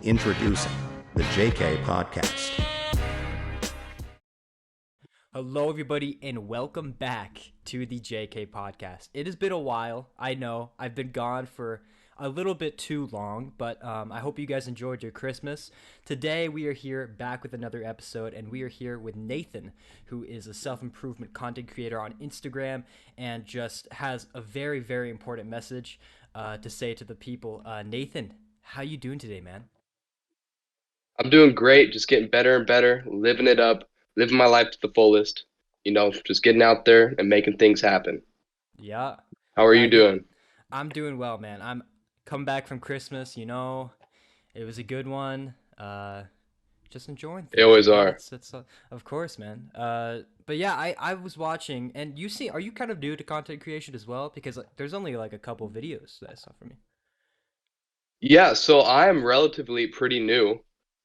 Introducing the JK Podcast. Hello, everybody, and welcome back to the JK Podcast. It has been a while. I know I've been gone for a little bit too long, but I hope you guys enjoyed your Christmas. Today, we are here back with another episode, and we are here with Nathan, who is a self-improvement content creator on Instagram and just has a very, very important message to say to the people. Nathan, how you doing today, man? I'm doing great, just getting better and better, living it up, living my life to the fullest, just getting out there and making things happen. Yeah. How are Yeah, you doing? I'm doing well, man. I'm come back from Christmas, it was a good one. Just enjoying They things, always are. It's of course, man. But yeah, I was watching, and are you kind of new to content creation as well? Because there's only like a couple videos that I saw from you. Yeah, so I am relatively pretty new.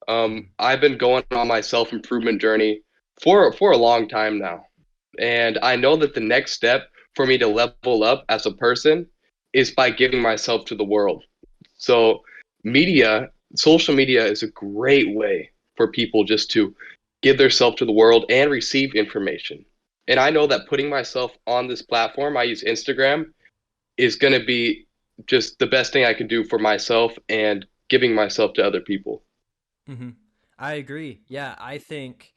Mhm. I've been going on my self-improvement journey for a long time now. And I know that the next step for me to level up as a person is by giving myself to the world. So social media is a great way for people just to give themselves to the world and receive information. And I know that putting myself on this platform, I use Instagram, is going to be just the best thing I can do for myself and giving myself to other people. Mhm. I agree. Yeah, I think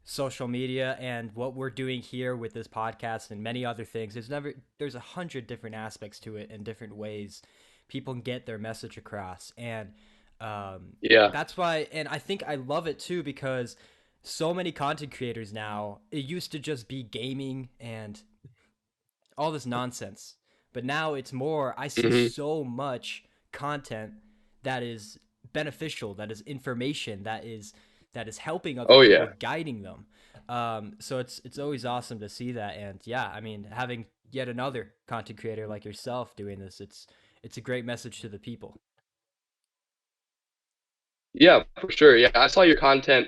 social media and what we're doing here with this podcast and many other things, there's 100 different aspects to it and different ways people can get their message across. And Yeah. that's why, and I think I love it too, because so many content creators now, it used to just be gaming and all this nonsense, but now it's more, I see hmm so much content that is beneficial, that is information, that is helping other Oh people, yeah. guiding them. So it's always awesome to see that. And yeah, I mean, having yet another content creator like yourself doing this, it's a great message to the people. Yeah, for sure. Yeah, I saw your content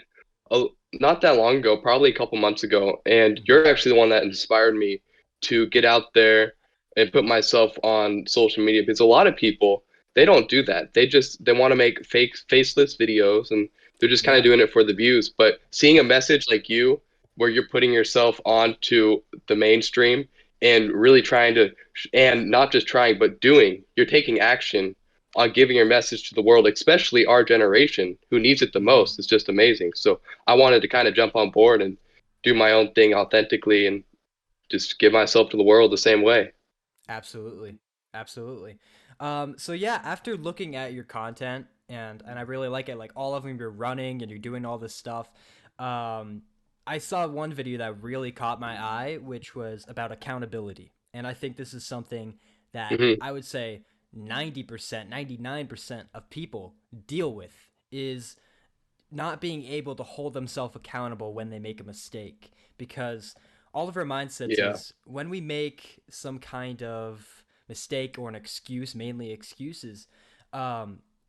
a, not that long ago, probably a couple months ago, and Mhm. you're actually the one that inspired me to get out there and put myself on social media because a lot of people they don't do that. They want to make fake faceless videos and they're just kind of Yeah. doing it for the views. But seeing a message like you where you're putting yourself onto the mainstream and really trying to and not just trying but doing, you're taking action on giving your message to the world, especially our generation who needs it the Mhm. most, is just amazing. So I wanted to kind of jump on board and do my own thing authentically and just give myself to the world the same way. Absolutely. Absolutely. So yeah, after looking at your content, and I really like it, like all of them, you're running and you're doing all this stuff. Um, I saw one video that really caught my eye, which was about accountability. And I think this is something that hmm I would say 90%, 99% of people deal with, is not being able to hold themselves accountable when they make a mistake. Because all of our mindsets Yeah. is when we make some kind of mistake or an excuse, mainly excuses,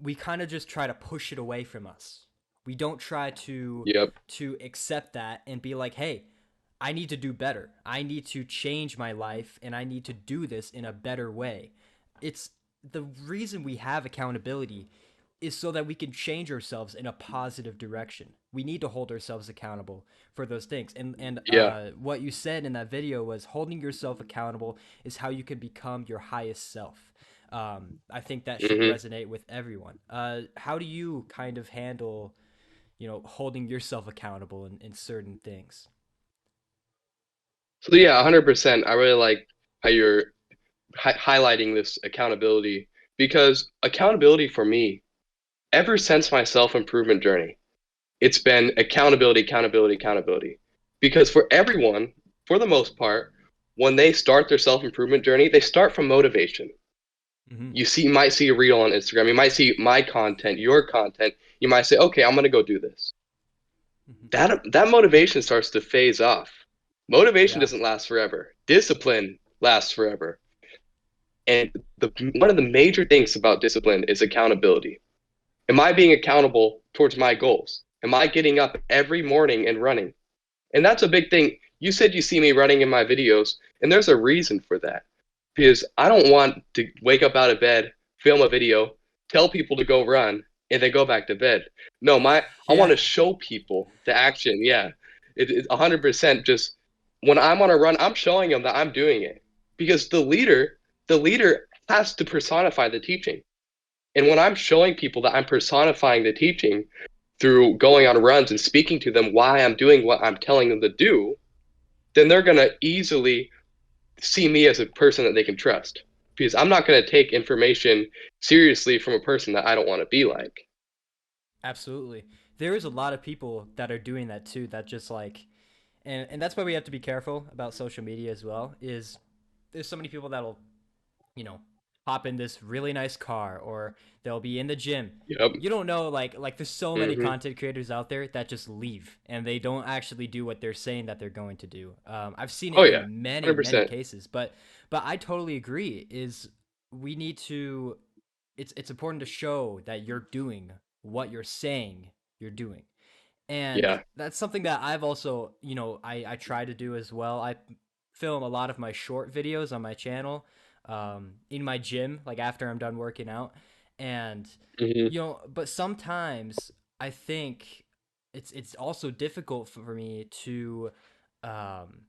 we kind of just try to push it away from us. We don't try to Yep. accept that and be like, hey, I need to do better. I need to change my life and I need to do this in a better way. It's the reason we have accountability is so that we can change ourselves in a positive direction. We need to hold ourselves accountable for those things. And Yeah. what you said in that video was holding yourself accountable is how you can become your highest self. I think that should hmm resonate with everyone. How do you kind of handle, holding yourself accountable in certain things? So yeah, 100%. I really like how you're highlighting this accountability because accountability for me, ever since my self-improvement journey, it's been accountability, accountability, accountability. Because for everyone, for the most part, when they start their self-improvement journey, they start from motivation. Mm-hmm. You might see a reel on Instagram, you might see my content, your content, you might say, okay, I'm gonna go do this. Mm-hmm. That motivation starts to phase off. Motivation Yeah. doesn't last forever. Discipline lasts forever. And one of the major things about discipline is accountability. Am I being accountable towards my goals? Am I getting up every morning and running? And that's a big thing. You said you see me running in my videos, and there's a reason for that. Because I don't want to wake up out of bed, film a video, tell people to go run, and then go back to bed. No, I want Yeah. to show people the action. Yeah, it's 100% just when I'm on a run, I'm showing them that I'm doing it because the leader has to personify the teaching. And when I'm showing people that I'm personifying the teaching through going on runs and speaking to them why I'm doing what I'm telling them to do, then they're going to easily see me as a person that they can trust. Because I'm not going to take information seriously from a person that I don't want to be like. Absolutely. There is a lot of people that are doing that too, that just like, and that's why we have to be careful about social media as well, is there's so many people that'll, you know, hop in this really nice car, or they'll be in the gym. Yep. You don't know, like there's so many Hmm. content creators out there that just leave and they don't actually do what they're saying that they're going to do. I've seen Oh it yeah, in many 100%. cases, but I totally agree. Is we need to. It's important to show that you're doing what you're saying you're doing, and Yeah. that's something that I've also, I try to do as well. I film a lot of my short videos on my channel, in my gym, like after I'm done working out, and Hmm. but sometimes I think it's also difficult for me to, um,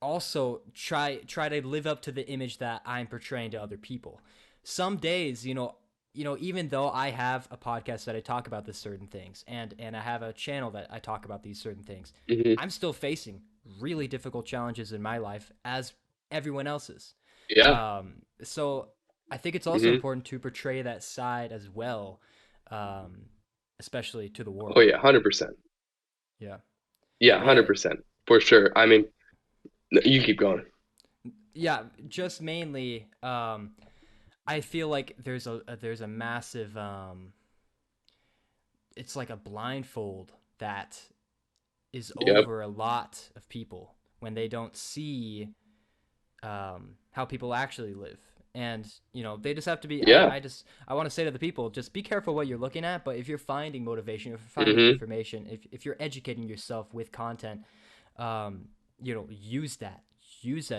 also try to live up to the image that I'm portraying to other people. Some days, even though I have a podcast that I talk about these certain things, and I have a channel that I talk about these certain things, Hmm. I'm still facing really difficult challenges in my life as everyone else's. Yeah. So I think it's also Hmm. important to portray that side as well, um, especially to the Oh world. yeah, 100%. Yeah. Yeah, Eh, 100%. For sure. I mean, you keep going. yeah, just mainly, I feel like there's a massive, it's like a blindfold that is Yep. over a lot of people when they don't see, how people actually live. And they just have to be. Yeah. I want to say to the people, just be careful what you're looking at. But if you're finding motivation, if you're finding Hmm. information, if you're educating yourself with content, um, use that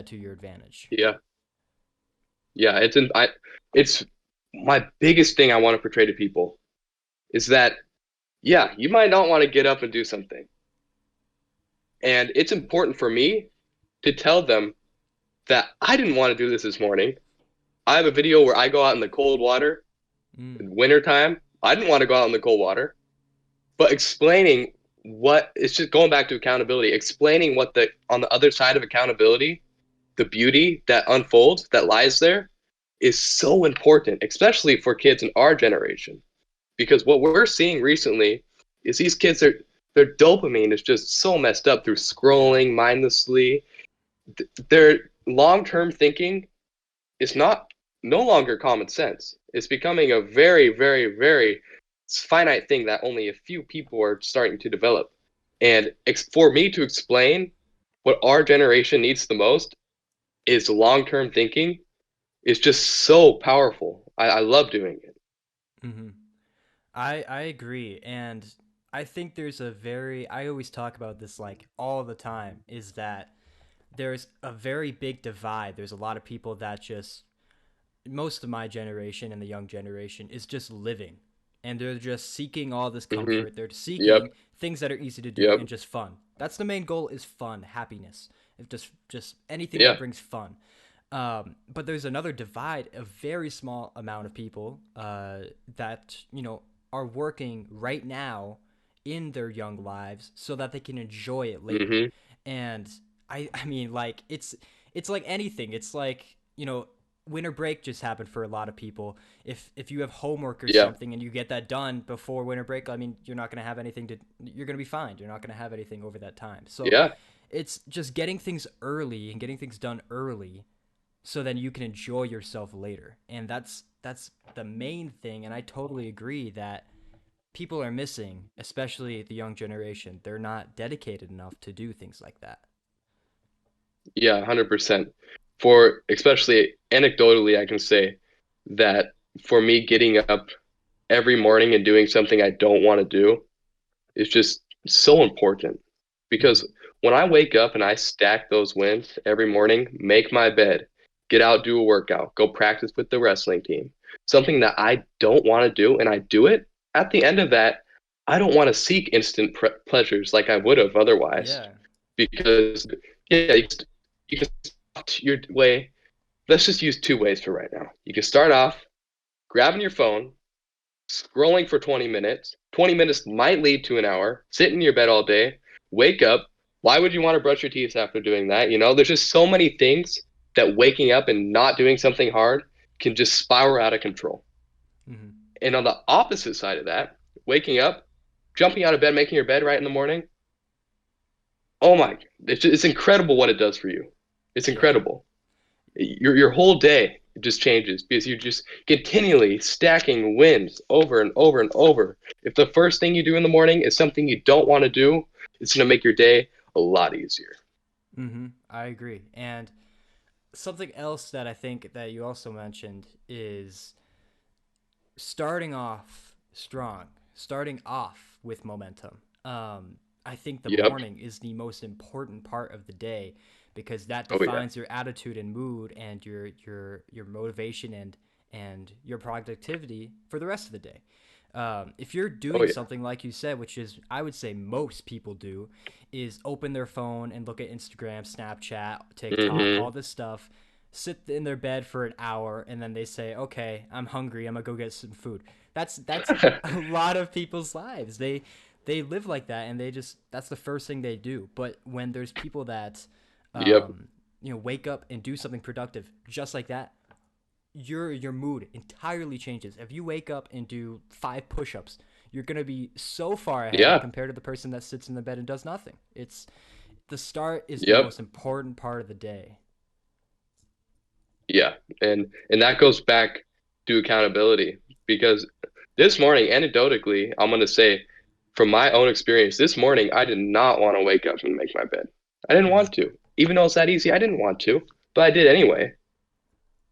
to your advantage. Yeah. Yeah. It's my biggest thing I want to portray to people is that, yeah, you might not want to get up and do something. And it's important for me to tell them that I didn't want to do this morning. I have a video where I go out in the cold water Mm, in wintertime. I didn't want to go out in the cold water, but explaining what it's just going back to accountability, explaining what the on the other side of accountability, the beauty that unfolds, that lies there, is so important, especially for kids in our generation. Because what we're seeing recently is these kids are their dopamine is just so messed up through yeah. scrolling mindlessly. Their long-term thinking is no longer common sense. It's becoming a very, very, very finite thing that only a few people are starting to develop. And for me to explain what our generation needs the most is long-term thinking is just so powerful. I love doing it. Hmm. I agree, and I think there's a very I always talk about this like all the time, is that there's a very big divide. There's a lot of people that just, most of my generation and the young generation is just living, and they're just seeking all this Hmm. comfort. They're Yep. seeking things that are easy to do Yep. and just fun. That's the main goal, is fun, happiness. If just anything that Yeah. brings fun. But there's another divide, a very small amount of people, that are working right now in their young lives so that they can enjoy it later. Hmm. And I mean, like, it's like anything. It's like, winter break just happened for a lot of people. If you have homework or Yeah. something and you get that done before winter break, I mean, you're not going to have anything to you're going to be fine. You're not going to have anything over that time. So Yeah. it's just getting things early and getting things done early, so then you can enjoy yourself later. And that's the main thing. And I totally agree that people are missing, especially the young generation. They're not dedicated enough to do things like that. Yeah. 100%. For especially anecdotally, I can say that for me, getting up every morning and doing something I don't want to do is just so important Mm-hmm. because when I wake up and I stack those wins every morning, make my bed, get out, do a workout, go practice with the wrestling team, something that I don't want to do and I do it, at the end of that, I don't want to seek instant pleasures like I would have otherwise, Yeah. because yeah, you can start your way. Let's just use two ways for right now. You can start off grabbing your phone, scrolling for 20 minutes. 20 minutes might lead to an hour. Sit in your bed all day, wake up. Why would you want to brush your teeth after doing that? There's just so many things that waking up and not doing something hard can just spiral out of control. Hmm. And on the opposite side of that, waking up, jumping out of bed, making your bed right in the morning, oh my, it's incredible what it does for you. It's Yeah. incredible. Your whole day just changes because you're just continually stacking wins over and over and over. If the first thing you do in the morning is something you don't want to do, it's going to make your day a lot easier. I agree. And something else that I think that you also mentioned is starting off strong, starting off with momentum. I think the Yep. morning is the most important part of the day because that Oh yeah. defines your attitude and mood and your motivation and your productivity for the rest of the day. If you're Oh doing yeah. something like you said, which is I would say most people do, is open their phone and look at Instagram, Snapchat, TikTok, Hmm. all this stuff, sit in their bed for an hour, and then they say, "Okay, I'm hungry. I'm gonna go get some food." That's a lot of people's lives. They live like that, and that's the first thing they do. But when there's people that, Yep. wake up and do something productive just like that, your mood entirely changes. If you wake up and do 5 push-ups, you're gonna be so far ahead Yeah. compared to the person that sits in the bed and does nothing. It's the start is the Yep. most important part of the day. Yeah. And that goes back to accountability because this morning, anecdotally, I'm going to say from my own experience, this morning I did not want to wake up and make my bed. I didn't Hmm. want to. Even though it's that easy, I didn't want to, but I did anyway.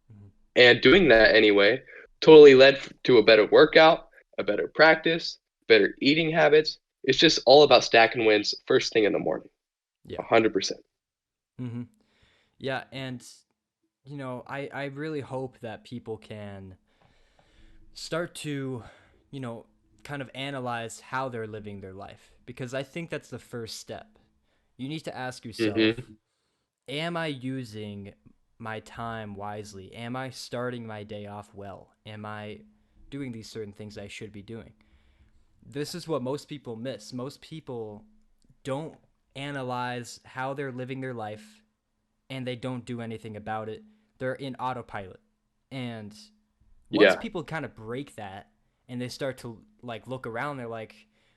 Hmm. And doing that anyway totally led to a better workout, a better practice, better eating habits. It's just all about stacking wins first thing in the morning. Yeah. 100%. Hmm. Yeah, and I really hope that people can start to, you know, kind of analyze how they're living their life because I think that's the first step. You need to ask yourself, Hmm. am I using my time wisely? Am I starting my day off well? Am I doing these certain things I should be doing? This is what most people miss. Most people don't analyze how they're living their life and they don't do anything about it. They're in autopilot. And once Yeah. people kind of break that and they start to like look around, they're like,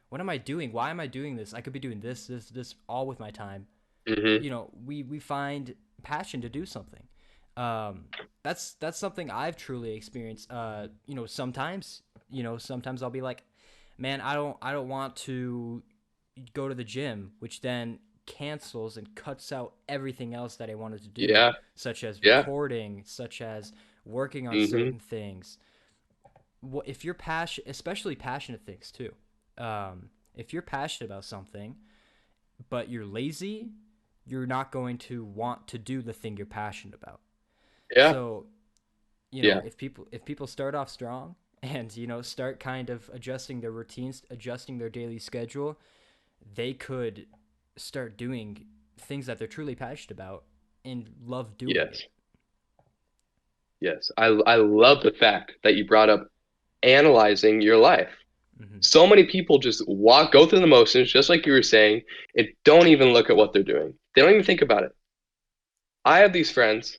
what am I doing? Why am I doing this? I could be doing this all with my time. Hmm. We find passion to do something. Um, that's something I've truly experienced. Sometimes I'll be like, man, I don't want to go to the gym, which then cancels and cuts out everything else that I wanted to do, Yeah. such as Yeah. recording, such as working on Hmm. certain things. If you're passionate, especially passionate things too, if you're passionate about something but you're lazy, you're not going to want to do the thing you're passionate about. Yeah. So, Yeah. if people start off strong and start kind of adjusting their routines, adjusting their daily schedule, they could start doing things that they're truly passionate about and love doing it. Yes. Yes. I love the fact that you brought up analyzing your life. Hmm. So many people just go through the motions, just like you were saying, and don't even look at what they're doing. They don't even think about it. I have these friends,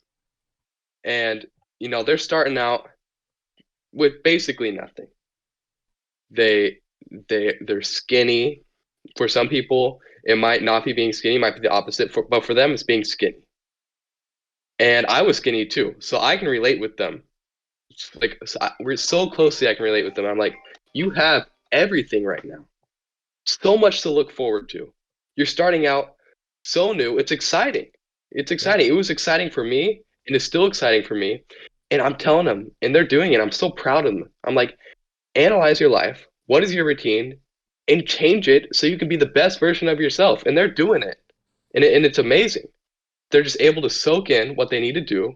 and they're starting out with basically nothing. They they're skinny. For some people, it might not be being skinny, it might be the opposite. But for them, it's being skinny. And I was skinny too, so I can relate with them. Like we're so closely, I can relate with them. I'm like, you have everything right now. So much to look forward to. You're starting out so new. It's exciting. It's Yeah. exciting. It was exciting for me, and it's still exciting for me. And I'm telling them, and they're doing it. I'm so proud of them. I'm like, analyze your life. What is your routine? And change it so you can be the best version of yourself. And they're doing it. And it's amazing. They're just able to soak in what they need to do,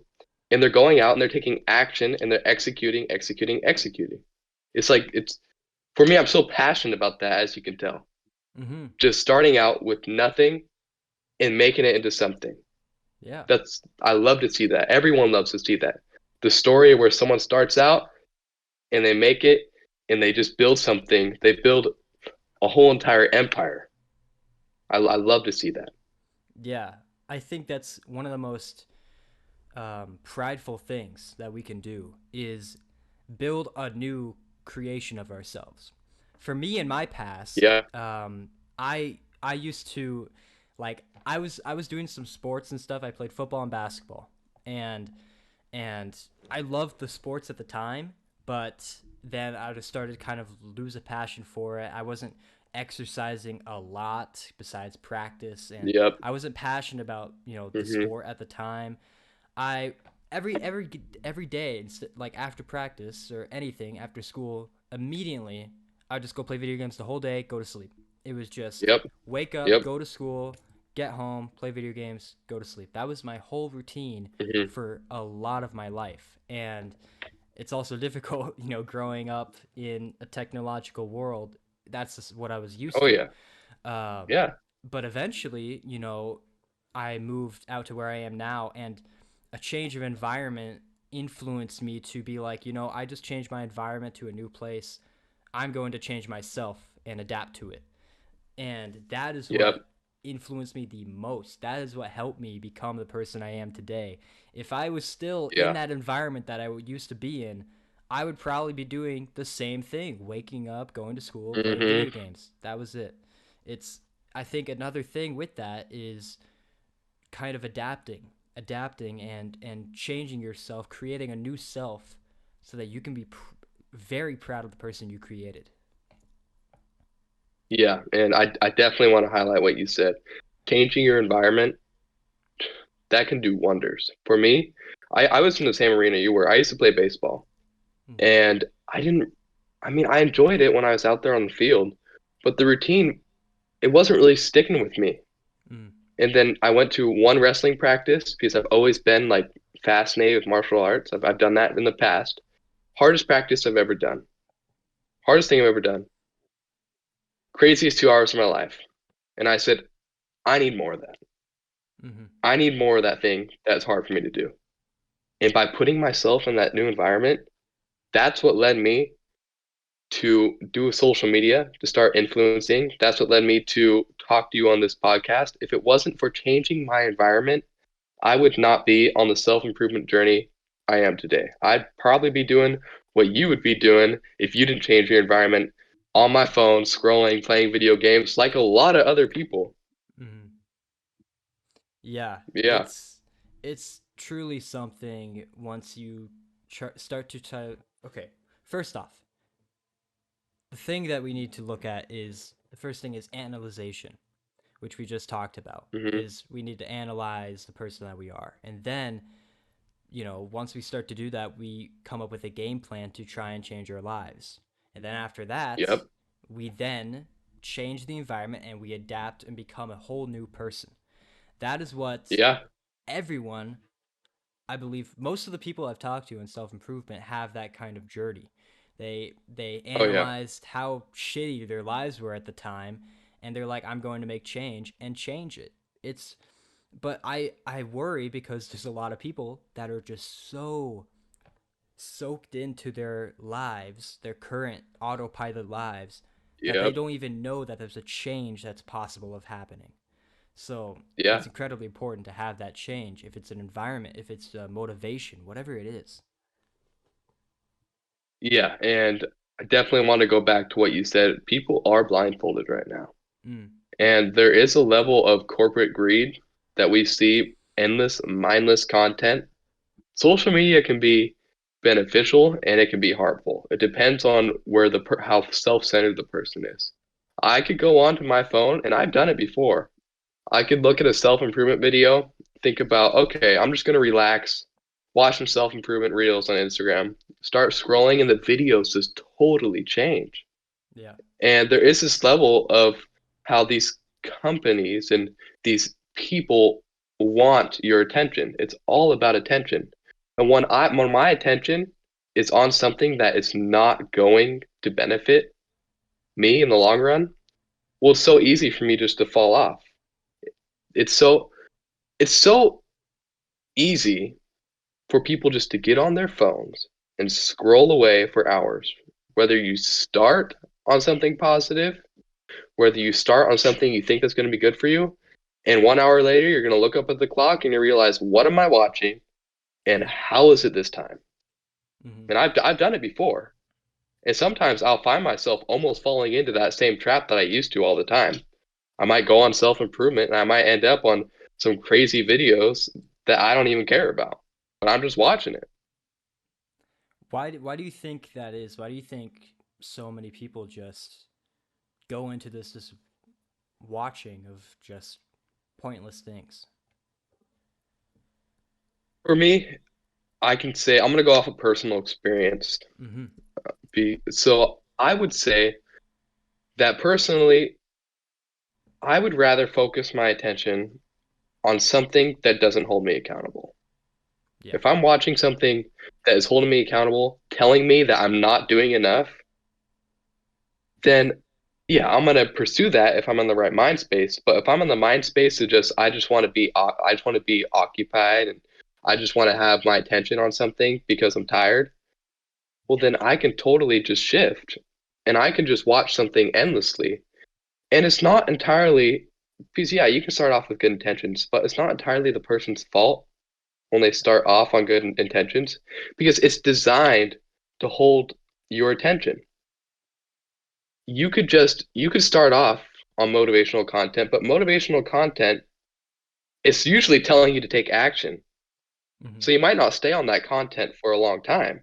and they're going out and they're taking action and they're executing, executing, executing. It's like For me, I'm so passionate about that, as you can tell. Mm-hmm. Just starting out with nothing and making it into something. Yeah. I love to see that. Everyone loves to see that. The story where someone starts out and they make it and they just build something. They build a whole entire empire. I love to see that. Yeah. I think that's one of the most prideful things that we can do is build a new creation of ourselves. For me in my past, Yeah. I used to like I was doing some sports and stuff. I played football and basketball, and and I loved the sports at the time, but then I just started kind of lose a passion for it. I wasn't exercising a lot besides practice, and Yep. I wasn't passionate about the Hmm. sport at the time. I every day, like after practice or anything after school, immediately I'd just go play video games the whole day, go to sleep. It was just Yep. wake up, Yep. go to school, get home, play video games, go to sleep. That was my whole routine Hmm. for a lot of my life. And it's also difficult, growing up in a technological world. That's just what I was used Oh to. yeah. Um, Yeah. but eventually, I moved out to where I am now, and a change of environment influenced me to be like, I just changed my environment to a new place. I'm going to change myself and adapt to it. And that is what Yep. influenced me the most. That is what helped me become the person I am today. If I was still in Yeah. that environment that I used to be in, I would probably be doing the same thing, waking up, going to school, playing Hmm. video games. That was it. It's I think another thing with that is kind of adapting and changing yourself, creating a new self so that you can be very proud of the person you created. Yeah. And I definitely want to highlight what you said. Changing your environment, that can do wonders. For me, I was in the same arena you were. I used to play baseball. Mm, And I didn't, I mean, I enjoyed it when I was out there on the field, but the routine, it wasn't really sticking with me. mm, And then I went to one wrestling practice because I've always been like fascinated with martial arts. I've done that in the past. Hardest practice I've ever done. Hardest thing I've ever done. Craziest 2 hours of my life. And I said, I need more of that. mm-hmm, I need more of that thing that's hard for me to do. And by putting myself in that new environment, that's what led me to do social media, to start influencing. That's what led me to talk to you on this podcast. If it wasn't for changing my environment, I would not be on the self-improvement journey I am today. I'd probably be doing what you would be doing if you didn't change your environment on my phone, scrolling, playing video games like a lot of other people. mm-hmm. Yeah, Yeah. it's truly something once you start to try. Okay, first off, the thing that we need to look at is the first thing is analyzation, which we just talked about. Hmm. Is we need to analyze the person that we are, and then once we start to do that, we come up with a game plan to try and change our lives, and then after that, Yep. we then change the environment and we adapt and become a whole new person. That is what Yeah. everyone, I believe, most of the people I've talked to in self improvement have that kind of journey. They Oh yeah. analyzed how shitty their lives were at the time, and they're like, I'm going to make change and change it. It's but I worry because there's a lot of people that are just so soaked into their lives, their current autopilot lives, that they Yep. don't even know that there's a change that's possible of happening. So Yeah. it's incredibly important to have that change. If it's an environment, if it's motivation, whatever it is. Yeah. And I definitely want to go back to what you said. People are blindfolded right now. Mm, And there is a level of corporate greed that we see endless, mindless content. Social media can be beneficial and it can be harmful. It depends on how self-centered the person is. I could go onto my phone, and I've done it before. I could look at a self-improvement video, think about, okay, I'm just going to relax, watch some self-improvement reels on Instagram, start scrolling, and the videos just totally change. yeah. And there is this level of how these companies and these people want your attention. It's all about attention. And when my attention is on something that is not going to benefit, me in the long run, well, it's so easy for me just to fall off. It's so it's so easy for people just to get on their phones and scroll away for hours. Whether you start on something positive, whether you start on something you think that's going to be good for you, and 1 hour later you're going to look up at the clock and you realize, what am I watching and how is it this time? Hmm. And I've done it before. And sometimes I'll find myself almost falling into that same trap that I used to all the time. I might go on self-improvement and I might end up on some crazy videos that I don't even care about, but I'm just watching it. Why do you think that is? Why do you think so many people just go into this watching of just pointless things? For me, I can say I'm gonna go off of personal experience. Mm-hmm. So I would say that personally, I would rather focus my attention on something that doesn't hold me accountable. Yeah. If I'm watching something that is holding me accountable, telling me that I'm not doing enough, then yeah, I'm gonna pursue that if I'm in the right mind space. But if I'm in the mind space of just I just want to be occupied and I just want to have my attention on something because I'm tired, well then I can totally just shift and I can just watch something endlessly. And it's not entirely because yeah, you can start off with good intentions, but it's not entirely the person's fault when they start off on good intentions because it's designed to hold your attention. You could start off on motivational content, but motivational content is usually telling you to take action. Mm-hmm. So you might not stay on that content for a long time.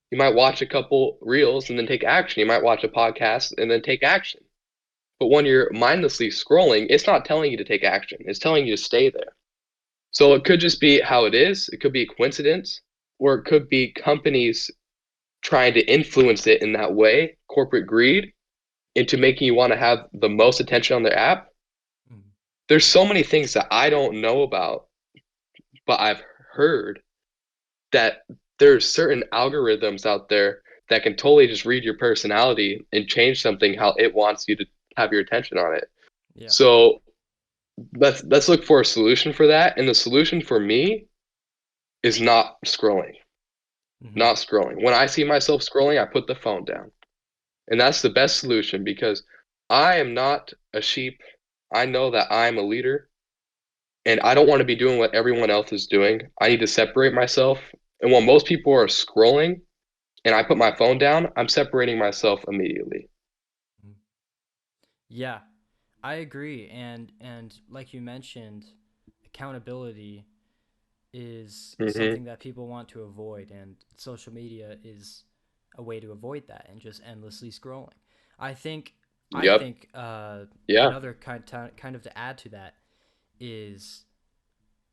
You might watch a couple reels and then take action. You might watch a podcast and then take action. But when you're mindlessly scrolling, it's not telling you to take action. It's telling you to stay there. So it could just be how it is. It could be a coincidence, or it could be companies trying to influence it in that way, corporate greed, into making you want to have the most attention on their app. Mm-hmm. There's so many things that I don't know about, but I've heard that there's certain algorithms out there that can totally just read your personality and change something how it wants you to have your attention on it. Yeah. So let's look for a solution for that. And the solution for me is not scrolling. Mm-hmm. Not scrolling. When I see myself scrolling, I put the phone down. And that's the best solution because I am not a sheep. I know that I'm a leader and I don't want to be doing what everyone else is doing. I need to separate myself. And when most people are scrolling and I put my phone down, I'm separating myself immediately. Yeah, I agree. And like you mentioned, accountability is Hmm. something that people want to avoid, and social media is a way to avoid that and just endlessly scrolling. I think I Yep. think Yeah. another kind of to add to that is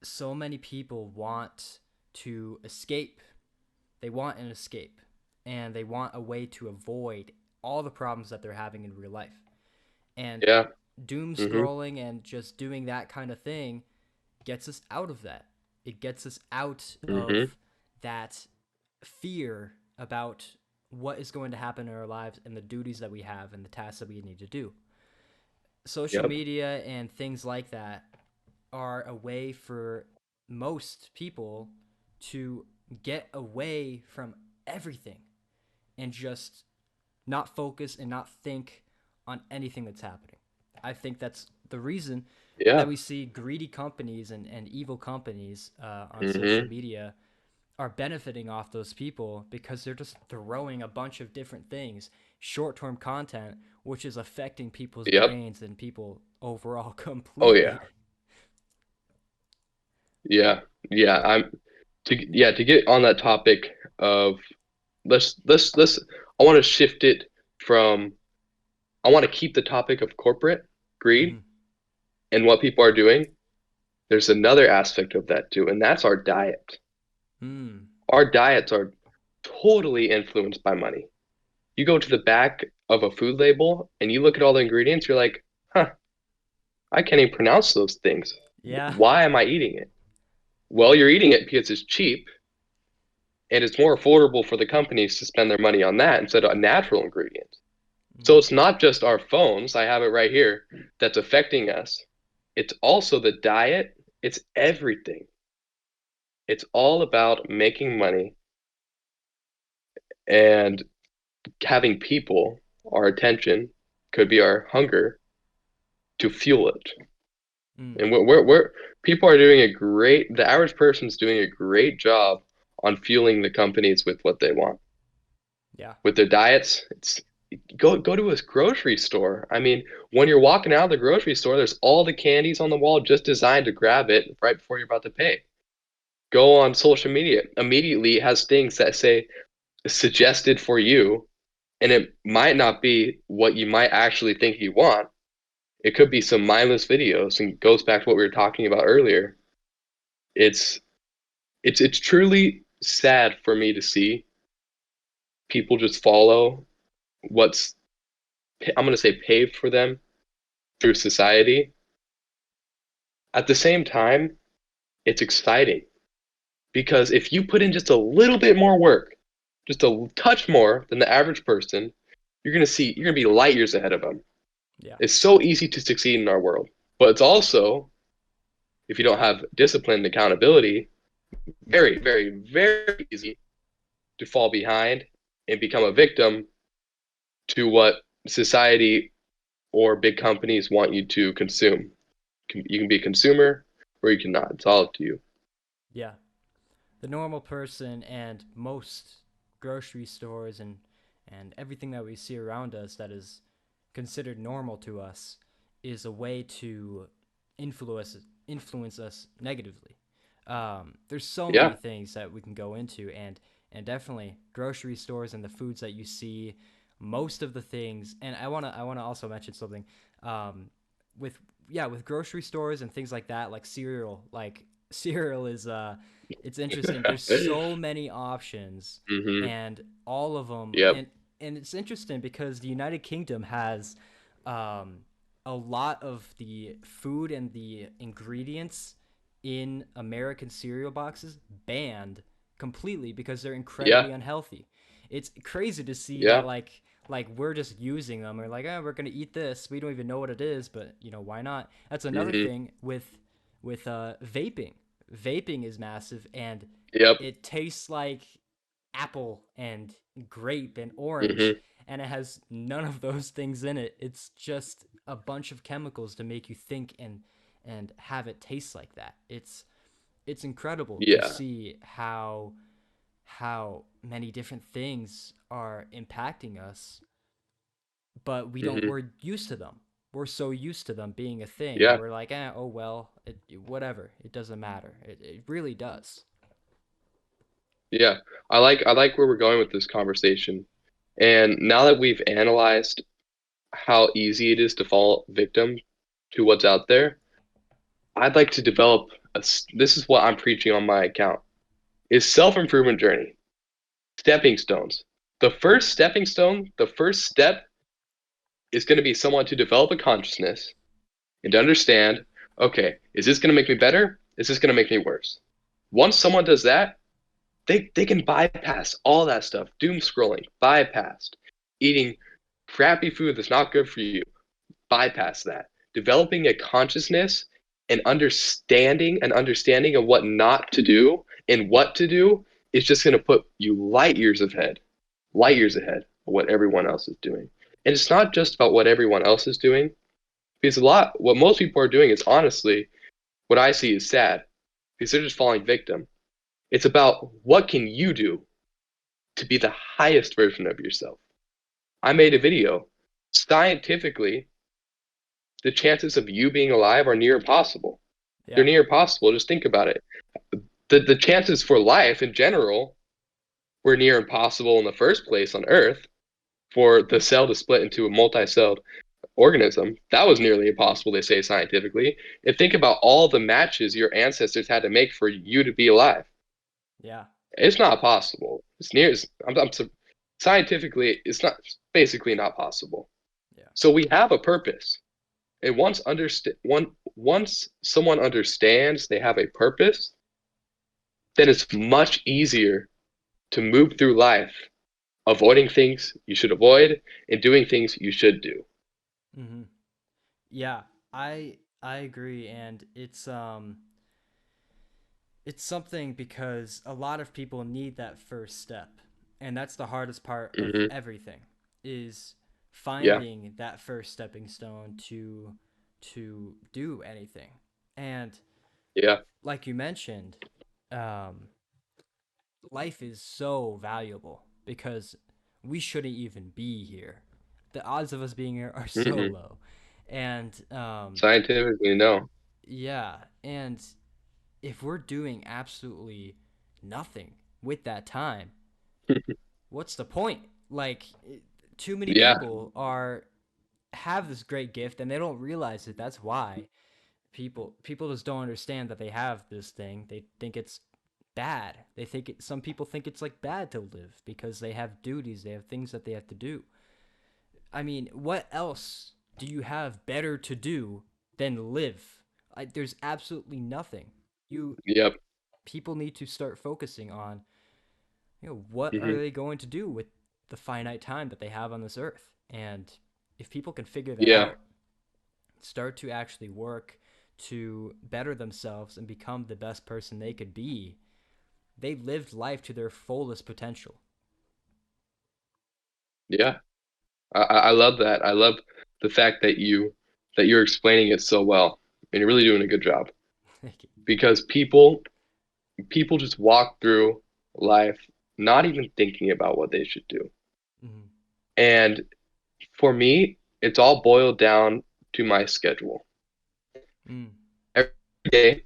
so many people want to escape. They want an escape and they want a way to avoid all the problems that they're having in real life. And Yeah. doom Hmm. scrolling and just doing that kind of thing gets us out of that. It gets us out Hmm. of that fear about what is going to happen in our lives and the duties that we have and the tasks that we need to do. Social Yep. media and things like that are a way for most people to get away from everything and just not focus and not think on anything that's happening. I think that's the reason that Yeah. we see greedy companies and evil companies on social Hmm. media are benefiting off those people because they're just throwing a bunch of different things, short-term content, which is affecting people's Yep. brains and people overall Oh yeah. completely. Yeah. Yeah. To get on that topic of let's I want to shift it from I want to keep the topic of corporate greed Mm-hmm. and what people are doing. There's another aspect of that too, and that's our diet. Mm. Our diets are totally influenced by money. You go to the back of a food label and you look at all the ingredients, you're like, huh, I can't even pronounce those things. Yeah. Why am I eating it? Well, you're eating it because it's cheap and it's more affordable for the companies to spend their money on that instead of natural ingredients. So it's not just our phones, I have it right here, that's affecting us. It's also the diet, it's everything. It's all about making money and having people, our attention, could be our hunger, to fuel it. Mm. And we're people are doing the average person's doing a great job on fueling the companies with what they want. Yeah. With their diets, it's go to a grocery store. I mean, when you're walking out of the grocery store, there's all the candies on the wall just designed to grab it right before you're about to pay. Go on social media. Immediately it has things that say suggested for you, and it might not be what you might actually think you want. It could be some mindless videos, and goes back to what we were talking about earlier. It's it's truly sad for me to see people just follow what's I'm going to say paved for them through society. At the same time, it's exciting because if you put in just a little bit more work, just a touch more than the average person, you're going to be light years ahead of them. Yeah. It's so easy to succeed in our world, but it's also, if you don't have discipline and accountability, very, very, very easy to fall behind and become a victim to what society or big companies want you to consume. You can be a consumer or you cannot. It's all up to you. Yeah. The normal person and most grocery stores and everything that we see around us that is considered normal to us is a way to influence us negatively. There's so many Yeah. things that we can go into, and definitely grocery stores and the foods that you see, most of the things. And I wanna also mention something, with with grocery stores and things like that, like cereal. Like cereal is it's interesting. There's so many options, hmm and all of them, Yep. and it's interesting because the United Kingdom has um, a lot of the food and the ingredients in American cereal boxes banned completely because they're Yeah. incredibly unhealthy. It's crazy to see that Yeah. like we're just using them. We're like, we're gonna eat this. We don't even know what it is, but why not? That's another hmm thing with vaping. Vaping is massive, and Yep. it tastes like apple and grape and orange, hmm and it has none of those things in it. It's just a bunch of chemicals to make you think and have it taste like that. It's incredible to Yeah. see how many different things are impacting us, but hmm we're used to them. We're so used to them being a thing, and Yeah. we're like, oh well, whatever. It doesn't matter. It really does. Yeah. I like where we're going with this conversation. And now that we've analyzed how easy it is to fall victim to what's out there, I'd like to develop this is what I'm preaching on my account is self-improvement journey, stepping stones. The first step is going to be someone to develop a consciousness and to understand, okay, is this going to make me better? Is this going to make me worse? Once someone does that, they can bypass all that stuff, doom scrolling, bypassed, eating crappy food that's not good for you, bypass that. Developing a consciousness and understanding of what not to do and what to do is just going to put you light Mm. years ahead of what everyone else is doing. And it's not just about what everyone else is doing, because what most people are doing is honestly, what I see is sad, because they're just falling victim. It's about what can you do to be the highest version of yourself. I made a video. Scientifically, the chances of you being alive are near impossible. They're Yeah. near impossible. Just think about it. The chances for life in general were near impossible in the first place on Earth. For the cell to split into a multi-celled organism, that was nearly impossible, they say scientifically. And think about all the matches your ancestors had to make for you to be alive. Yeah. It's not possible. It's near. Scientifically, it's not basically not possible. Yeah. So we have a purpose. And once someone understands they have a purpose, then it's much easier to move through life avoiding things you should avoid, and doing things you should do. Hmm. Yeah, I agree, and it's something because a lot of people need that first step, and that's the hardest part of Hmm. everything is Yeah. finding that first stepping stone to do anything. And Yeah. like you mentioned, um, life is so valuable because we shouldn't even be here. The odds of us being here are so Hmm. low, and Scientifically, no. yeah, and if we're doing absolutely nothing with that time, what's the point? Like, too many Yeah. people are have this great gift and they don't realize it. That's why people just don't understand that they have this thing. They think it's bad. Some people think it's like bad to live because they have duties, they have things that they have to do. I mean, what else do you have better to do than live? There's absolutely nothing. You Yep. People need to start focusing on, what are Hmm. they going to do with the finite time that they have on this earth? And if people can figure that Yeah. out, start to actually work to better themselves and become the best person they could be, they lived life to their fullest potential. Yeah. I love that. I love the fact that you're explaining it so well, and you're really doing a good job. Thank you. Because people just walk through life not even thinking about what they should do. Mm-hmm. And for me, it's all boiled down to my schedule. Mm. Every day,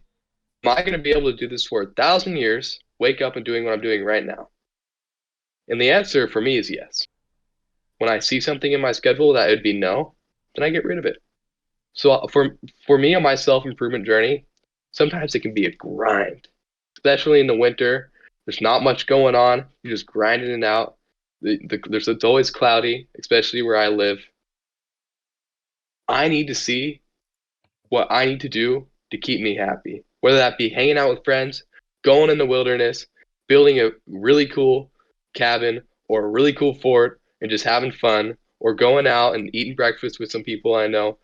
am I going to be able to do this for 1,000 years? Wake up and doing what I'm doing right now? And the answer for me is yes. When I see something in my schedule that would be no, then I get rid of it. So for me on my self-improvement journey, sometimes it can be a grind, especially in the winter. There's not much going on. You're just grinding it out. It's always cloudy, especially where I live. I need to see what I need to do to keep me happy, whether that be hanging out with friends, going in the wilderness, building a really cool cabin or a really cool fort and just having fun, or going out and eating breakfast with some people I know.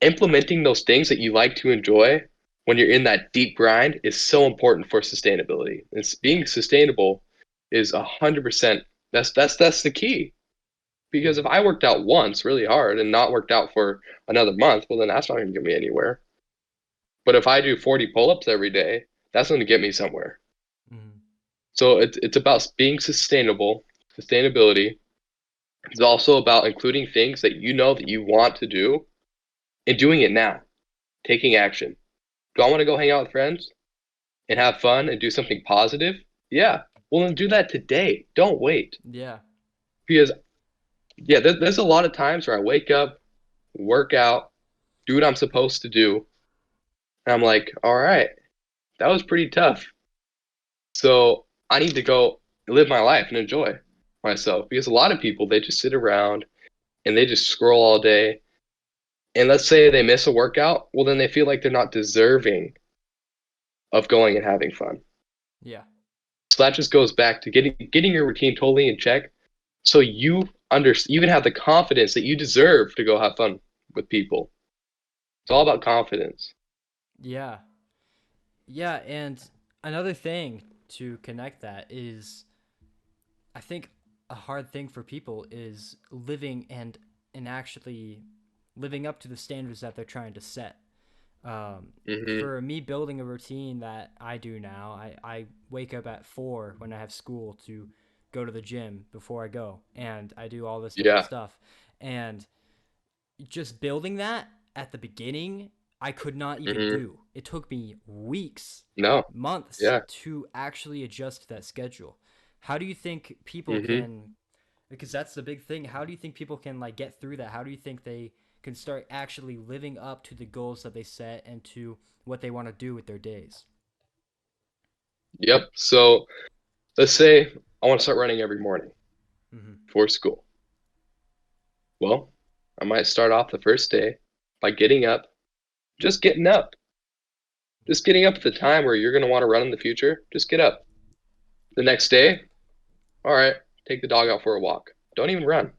Implementing those things that you like to enjoy when you're in that deep grind is so important for sustainability. It's being sustainable is 100%. That's the key. Because if Mm-hmm. I worked out once really hard and not worked out for another month, well then that's not going to get me anywhere. But if I do 40 pull-ups every day, that's going to get me somewhere. Mm-hmm. So it's about being sustainable. Sustainability is also about including things that you know that you want to do and doing it now, taking action. Do I want to go hang out with friends and have fun and do something positive? Yeah. Well, then do that today. Don't wait. Yeah. Because, yeah, there's a lot of times where I wake up, work out, do what I'm supposed to do, and I'm like, all right, that was pretty tough. So I need to go live my life and enjoy myself. Because a lot of people, they just sit around and they just scroll all day. And let's say they miss a workout, well, then they feel like they're not deserving of going and having fun. Yeah. So that just goes back to getting your routine totally in check, so you can have the confidence that you deserve to go have fun with people. It's all about confidence. Yeah. Yeah, and another thing to connect that is, I think a hard thing for people is living and actually living up to the standards that they're trying to set. Um, Hmm. for me, building a routine that I do now, I wake up at 4 when I have school to go to the gym before I go, and I do all this different Yeah. stuff. And just building that at the beginning, I could not even Hmm. do. It took me weeks, No. months Yeah. to actually adjust to that schedule. How do you think people Hmm. can, because that's the big thing, how do you think people can like get through that? How do you think they can start actually living up to the goals that they set and to what they want to do with their days? Yep. So let's say I want to start running every morning Mhm. for school. Well, I might start off the first day by getting up, just getting up, just getting up at the time where you're going to want to run in the future. Just get up. The next day, all right, take the dog out for a walk. Don't even run.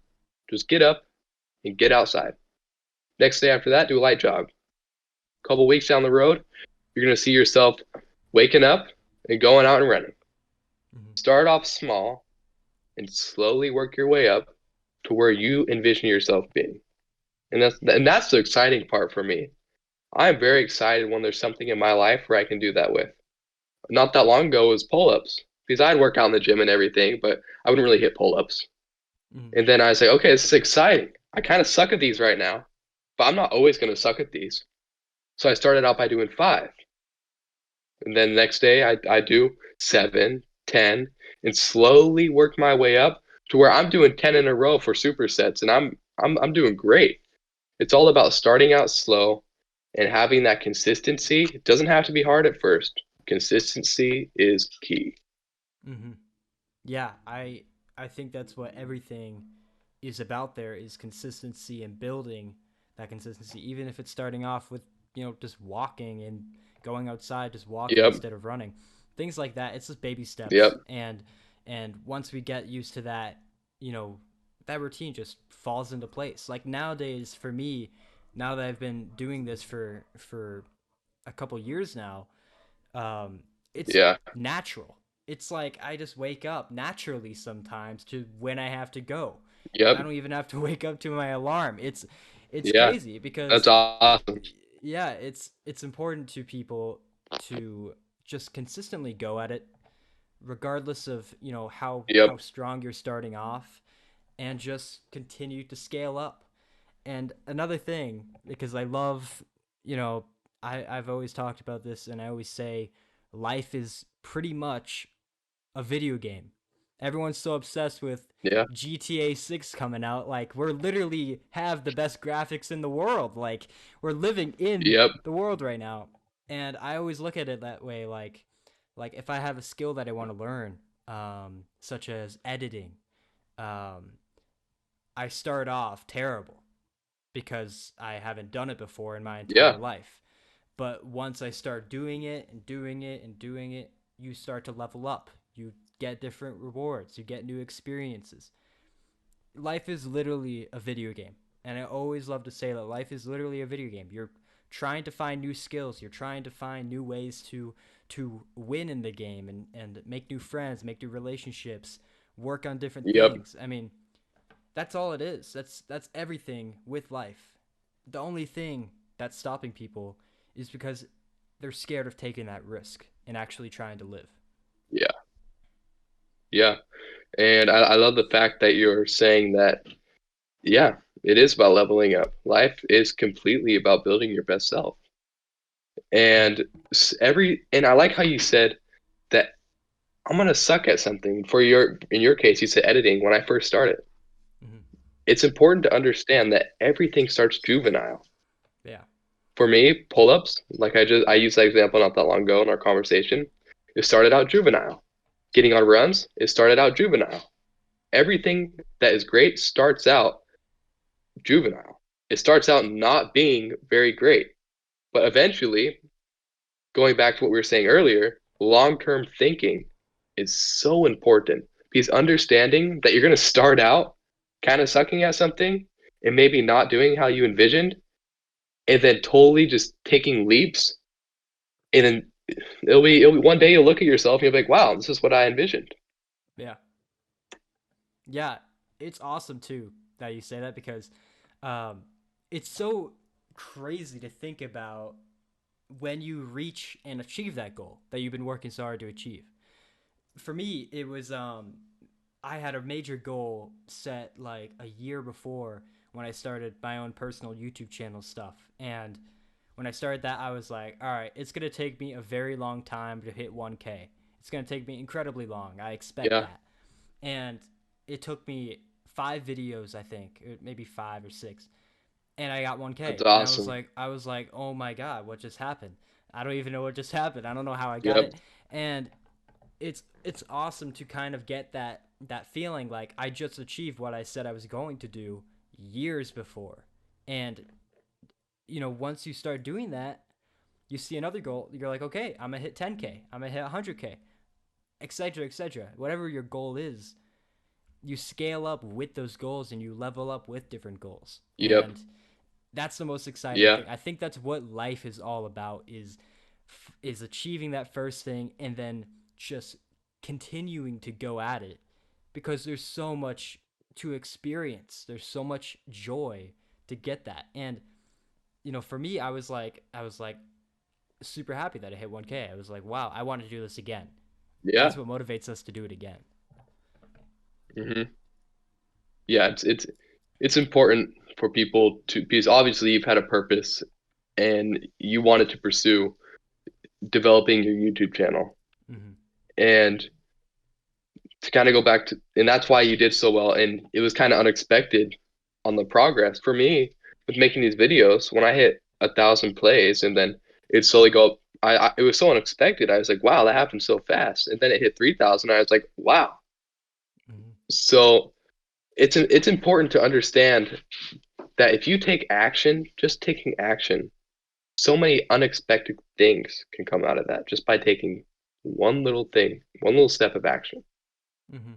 Just get up and get outside. Next day after that, do a light jog. A couple weeks down the road, you're going to see yourself waking up and going out and running. Mhm. Start off small and slowly work your way up to where you envision yourself being. And that's the exciting part for me. I'm very excited when there's something in my life where I can do that with. Not that long ago was pull-ups because I'd work out in the gym and everything, but I wouldn't really hit pull-ups. Mhm. And then I say, okay, this is exciting. I kind of suck at these right now, but I'm not always going to suck at these. So I started out by doing 5. And then next day I do 7, 10, and slowly work my way up to where I'm doing 10 in a row for supersets, and I'm doing great. It's all about starting out slow and having that consistency. It doesn't have to be hard at first. Consistency is key. Mhm. Yeah, I think that's what everything is about. There is consistency and building that consistency, even if it's starting off with just walking and going outside, just walking Yep. instead of running, things like that. It's just baby Yep. steps, and once we get used to that, you know, that routine just falls into place. Like nowadays, for me, now that I've been doing this for a couple years now, it's Yeah. natural. It's like I just wake up naturally sometimes to when I have to go. Yep. I don't even have to wake up to my alarm. It's Yeah. crazy That's because awesome. yeah, it's important to people to just consistently go at it regardless of, Yep. how strong you're starting off, and just continue to scale up. And another thing, because I love, you know, I've always talked about this and I always say life is pretty much a video game. Everyone's so obsessed with Yeah. GTA 6 coming out. Like, we're literally have the best graphics in the world. Like, we're living in Yep. the world right now. And I always look at it that way. Like if I have a skill that I want to learn, such as editing, um, I start off terrible because I haven't done it before in my entire Yeah. life. But once I start doing it and doing it and doing it, you start to level up. You get different rewards, you get new experiences. Life is literally a video game. And I always love to say that life is literally a video game. You're trying to find new skills, you're trying to find new ways to win in the game, and make new friends, make new relationships, work on different Yep. things. I mean, that's all it is. That's everything with life. The only thing that's stopping people is because they're scared of taking that risk and actually trying to live. Yeah. Yeah. And I love the fact that you're saying that, yeah, it is about leveling up. Life is completely about building your best self. And and I like how you said that I'm gonna suck at something. In your case, you said editing when I first started. Hmm. It's important to understand that everything starts juvenile. Yeah. For me, pull-ups, like I used that example not that long ago in our conversation, it started out juvenile. Getting on runs, it started out juvenile. Everything that is great starts out juvenile. It starts out not being very great. But eventually, going back to what we were saying earlier, long-term thinking is so important because understanding that you're going to start out kind of sucking at something and maybe not doing how you envisioned, and then totally just taking leaps, and then it'll be one day you'll look at yourself and you'll be like, wow, this is what I envisioned. Yeah. Yeah. It's awesome too that you say that because um, it's so crazy to think about when you reach and achieve that goal that you've been working so hard to achieve. For me, it was I had a major goal set like a year before when I started my own personal YouTube channel stuff. And when I started that, I was like, all right, it's going to take me a very long time to hit 1K. It's going to take me incredibly long. I expect Yeah, that. And it took me 5 videos, I think, maybe 5 or 6, and I got that's 1K. And awesome. I was like, oh my god, what just happened? I don't even know what just happened. I don't know how I got Yep. it. And it's awesome to kind of get that feeling like I just achieved what I said I was going to do years before. And once you start doing that, you see another goal, you're like, okay, I'm gonna hit 10K, I'm gonna hit 100K, etc., etc. Whatever your goal is, you scale up with those goals and you level up with different goals. Yep. And that's the most exciting Yeah. thing. I think that's what life is all about is achieving that first thing and then just continuing to go at it because there's so much to experience. There's so much joy to get that. And for me, I was like super happy that I hit 1K. I was like, wow, I want to do this again. Yeah. That's what motivates us to do it again. Hmm. Yeah. It's important for people to, because obviously you've had a purpose and you wanted to pursue developing your YouTube channel. Hmm. And to kind of go back to, and that's why you did so well. And it was kind of unexpected on the progress for me with making these videos. When I hit 1,000 plays and then it slowly go up, it was so unexpected. I was like, wow, that happened so fast. And then it hit 3,000. I was like, wow. Hmm. So it's important to understand that if you take action, just taking action, so many unexpected things can come out of that just by taking one little thing, one little step of action. Hmm.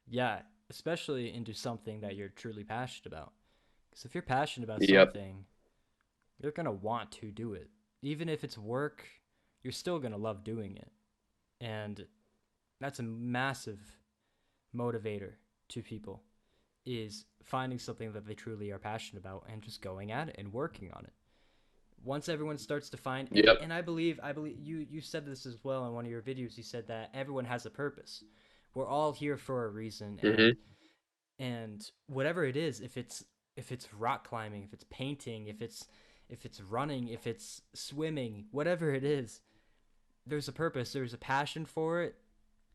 Yeah, especially into something that you're truly passionate about. Because if you're passionate about Yep. something, you're going to want to do it. Even if it's work, you're still going to love doing it. And that's a massive motivator to people is finding something that they truly are passionate about and just going at it and working on it. Once everyone starts to find Yep. and I believe you said this as well in one of your videos. You said that everyone has a purpose. We're all here for a reason, Hmm. and whatever it is, if it's rock climbing, if it's painting, if it's running, if it's swimming, whatever it is, there's a purpose, there's a passion for it.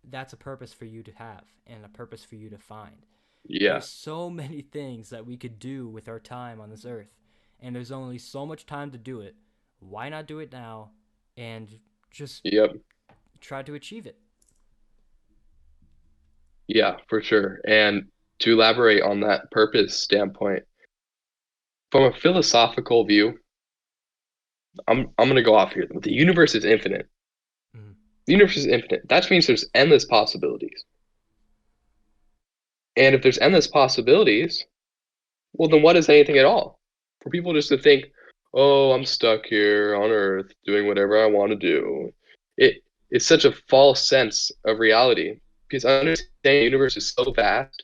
That's a purpose for you to have and a purpose for you to find. Yeah. There's so many things that we could do with our time on this earth, and there's only so much time to do it. Why not do it now and just Yep. try to achieve it? Yeah, for sure. And to elaborate on that purpose standpoint, from a philosophical view, I'm gonna go off here. The universe is infinite. Mm-hmm. The universe is infinite. That means there's endless possibilities. And if there's endless possibilities, well, then what is anything at all? For people just to think, oh, I'm stuck here on Earth doing whatever I want to do. It's such a false sense of reality because understanding the universe is so vast,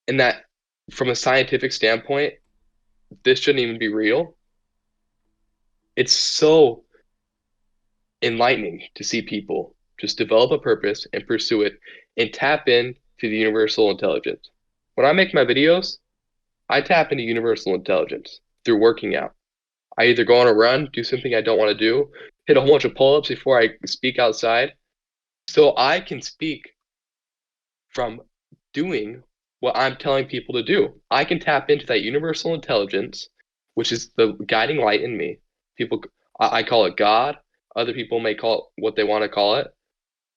and that from a scientific standpoint, this shouldn't even be real. It's so enlightening to see people just develop a purpose and pursue it and tap in to the universal intelligence. When I make my videos, I tap into universal intelligence through working out. I either go on a run, do something I don't want to do, hit a whole bunch of pull-ups before I speak outside, so I can speak from doing what I'm telling people to do. I can tap into that universal intelligence, which is the guiding light in me. People, I call it God. Other people may call it what they want to call it,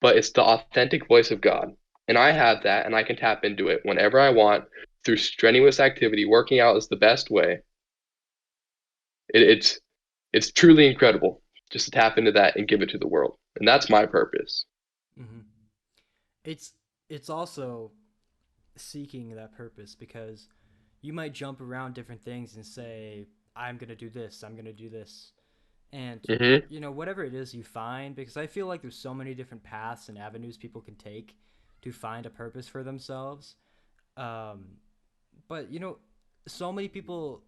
but it's the authentic voice of God. And I have that, and I can tap into it whenever I want through strenuous activity. Working out is the best way. It's truly incredible just to tap into that and give it to the world. And that's my purpose. Mm-hmm. It's also seeking that purpose because you might jump around different things and say, I'm going to do this, I'm going to do this. And, Hmm. whatever it is you find, because I feel like there's so many different paths and avenues people can take to find a purpose for themselves. Um, but, so many people,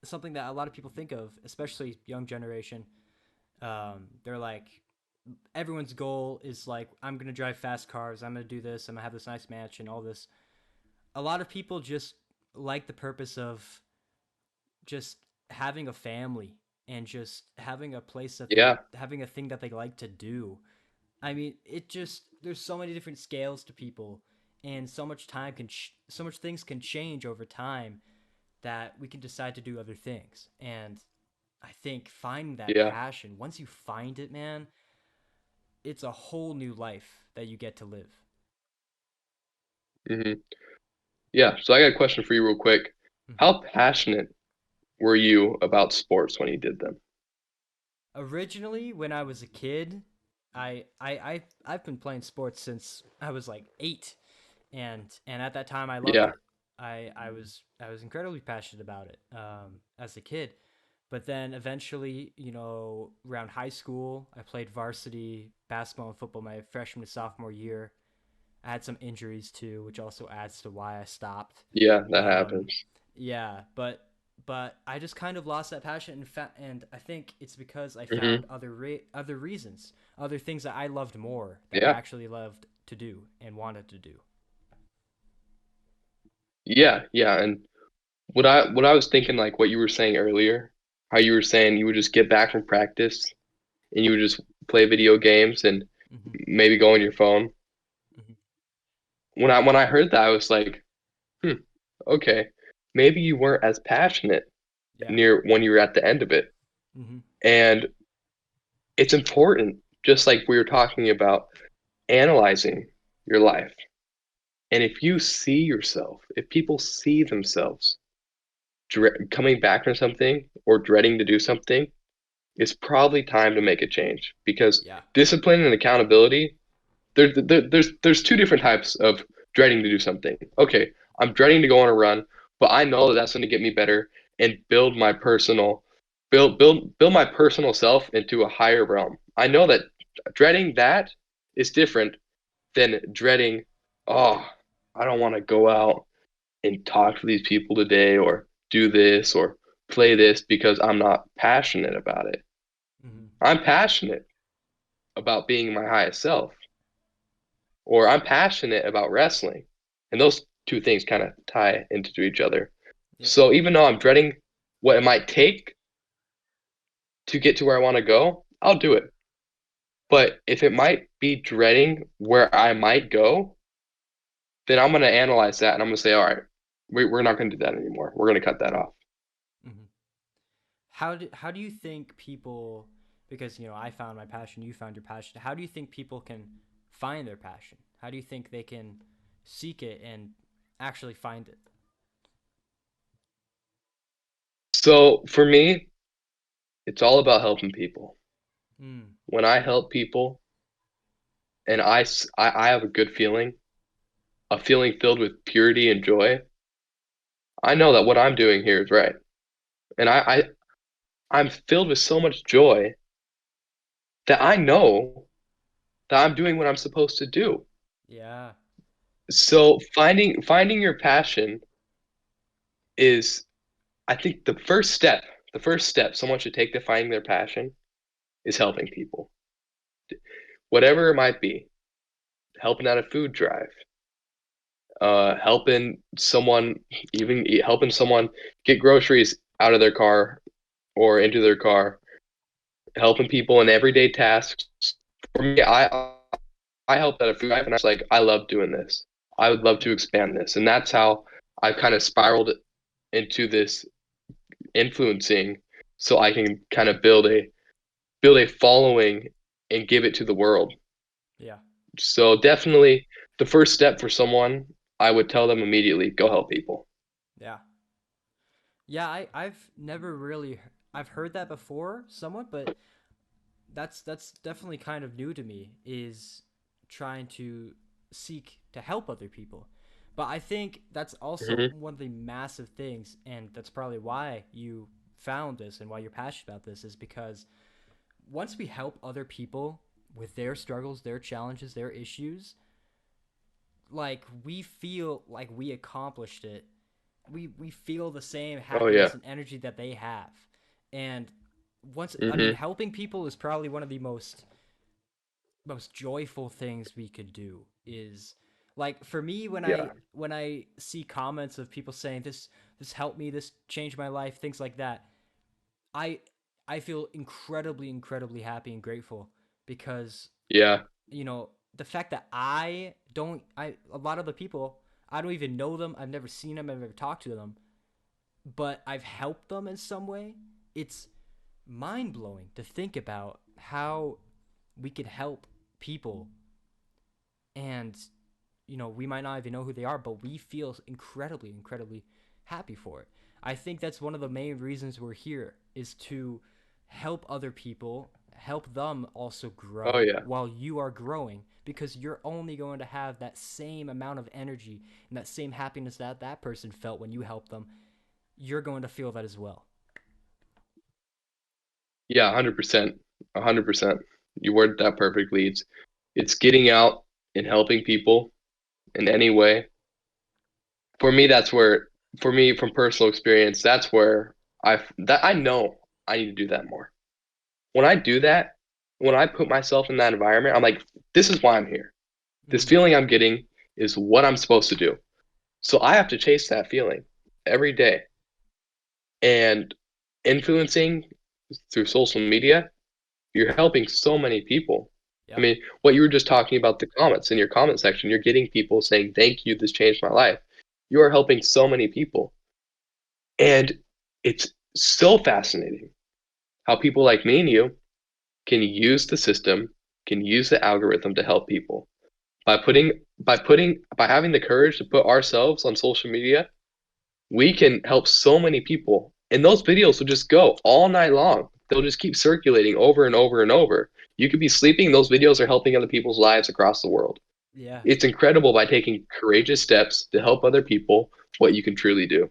something that a lot of people think of, especially young generation, they're like, everyone's goal is like, I'm going to drive fast cars, I'm going to do this, I'm going to have this nice mansion, all this. A lot of people just like the purpose of just having a family and just having a place that they Yeah. having a thing that they like to do. I mean, it just there's so many different scales to people, and so much so much things can change over time that we can decide to do other things. And I think finding that Yeah. passion, once you find it, man, it's a whole new life that you get to live. Hmm. Yeah. So I got a question for you real quick. Hmm. How passionate were you about sports when you did them? Originally, when I was a kid, I've been playing sports since I was like 8, And at that time I loved Yeah. it. I was incredibly passionate about it as a kid. But then eventually, around high school, I played varsity basketball and football my freshman and sophomore year. I had some injuries too, which also adds to why I stopped. Yeah, that Um, happens. yeah, but I just kind of lost that passion, and I think it's because I found Hmm. other reasons, other things that I loved more, that I Yeah. actually loved to do and wanted to do. Yeah, yeah. And what I was thinking, like what you were saying earlier, how you were saying you would just get back from practice and you would just play video games and Hmm. maybe go on your phone. Hmm. When I heard that, I was like, hmm, okay, maybe you weren't as passionate Yeah. near when you were at the end of it. Hmm. And it's important, just like we were talking about, analyzing your life. And if you see yourself, if people see themselves coming back from something or dreading to do something, it's probably time to make a change because Yeah. discipline and accountability, there's two different types of dreading to do something. Okay, I'm dreading to go on a run, but I know that that's going to get me better and build my personal self into a higher realm. I know that dreading that is different than dreading, oh, I don't want to go out and talk to these people today or do this or play this because I'm not passionate about it. Hmm. I'm passionate about being my highest self, or I'm passionate about wrestling. And those two things kind of tie into each other. Yeah. So even though I'm dreading what it might take to get to where I want to go, I'll do it. But if it might be dreading where I might go, then I'm going to analyze that and I'm going to say, all right, we're not going to do that anymore. We're going to cut that off. Hmm. How do you think people, because I found my passion, you found your passion. How do you think people can find their passion? How do you think they can seek it and actually find it? So for me, it's all about helping people. Mm. When I help people and I have a good feeling, a feeling filled with purity and joy, I know that what I'm doing here is right. And I'm filled with so much joy that I know that I'm doing what I'm supposed to do. Yeah. So finding your passion is, I think, the first step someone should take to finding their passion is helping people. Whatever it might be, helping out a food drive, helping someone, even helping someone get groceries out of their car or into their car, helping people in everyday tasks. For me, I helped out a food drive, and I was like, I love doing this. I would love to Yeah. expand this, and that's how I've kind of spiraled into this influencing, so I can kind of build a following and give it to the world. Yeah. So definitely, the first step for someone, I would tell them immediately, go help people. Yeah. Yeah, I've never really I've heard that before somewhat, but that's definitely kind of new to me, is trying to seek to help other people. But I think that's also Hmm. one of the massive things, and that's probably why you found this and why you're passionate about this, is because once we help other people with their struggles, their challenges, their issues, like we feel like we accomplished it. We feel the same Oh yeah. happiness and energy that they have. And once, I mean, Hmm. helping people is probably one of the most joyful things we could do. Is like, for me, when Yeah. I see comments of people saying this helped me, this changed my life, things like that, I I feel incredibly happy and grateful, because Yeah. the fact that I don't I a lot of the people, I don't even know them, I've never seen them, I've never talked to them, but I've helped them in some way. It's mind blowing to think about how we could help people, and we might not even know who they are, but we feel incredibly happy for it. I think that's one of the main reasons we're here, is to help other people, help them also Oh grow yeah. while you are growing, because you're only going to have that same amount of energy and that same happiness that that person felt when you helped them. You're going to feel that as well. Yeah, 100%. 100%. You worded that perfectly. It's getting out and helping people in any way. For me, that's where, for me, from personal experience, that's where I know I need to do that more. When I do that, when I put myself in that environment, I'm like, this is why I'm here. This Hmm. feeling I'm getting is what I'm supposed to do. So I have to chase that feeling every day. And influencing through social media, you're helping so many people. I Yep. mean, what you were just talking about, the comments in your comment section, you're getting people saying, thank you, this changed my life. You are helping so many people. And it's so fascinating how people like me and you can use the system, can use the algorithm to help people. By having the courage to put ourselves on social media, we can help so many people. And those videos will just go all night long. They'll just keep circulating over and over and over. You could be sleeping, those videos are helping other people's lives across the world. Yeah. It's incredible by taking courageous steps to help other people what you can truly do.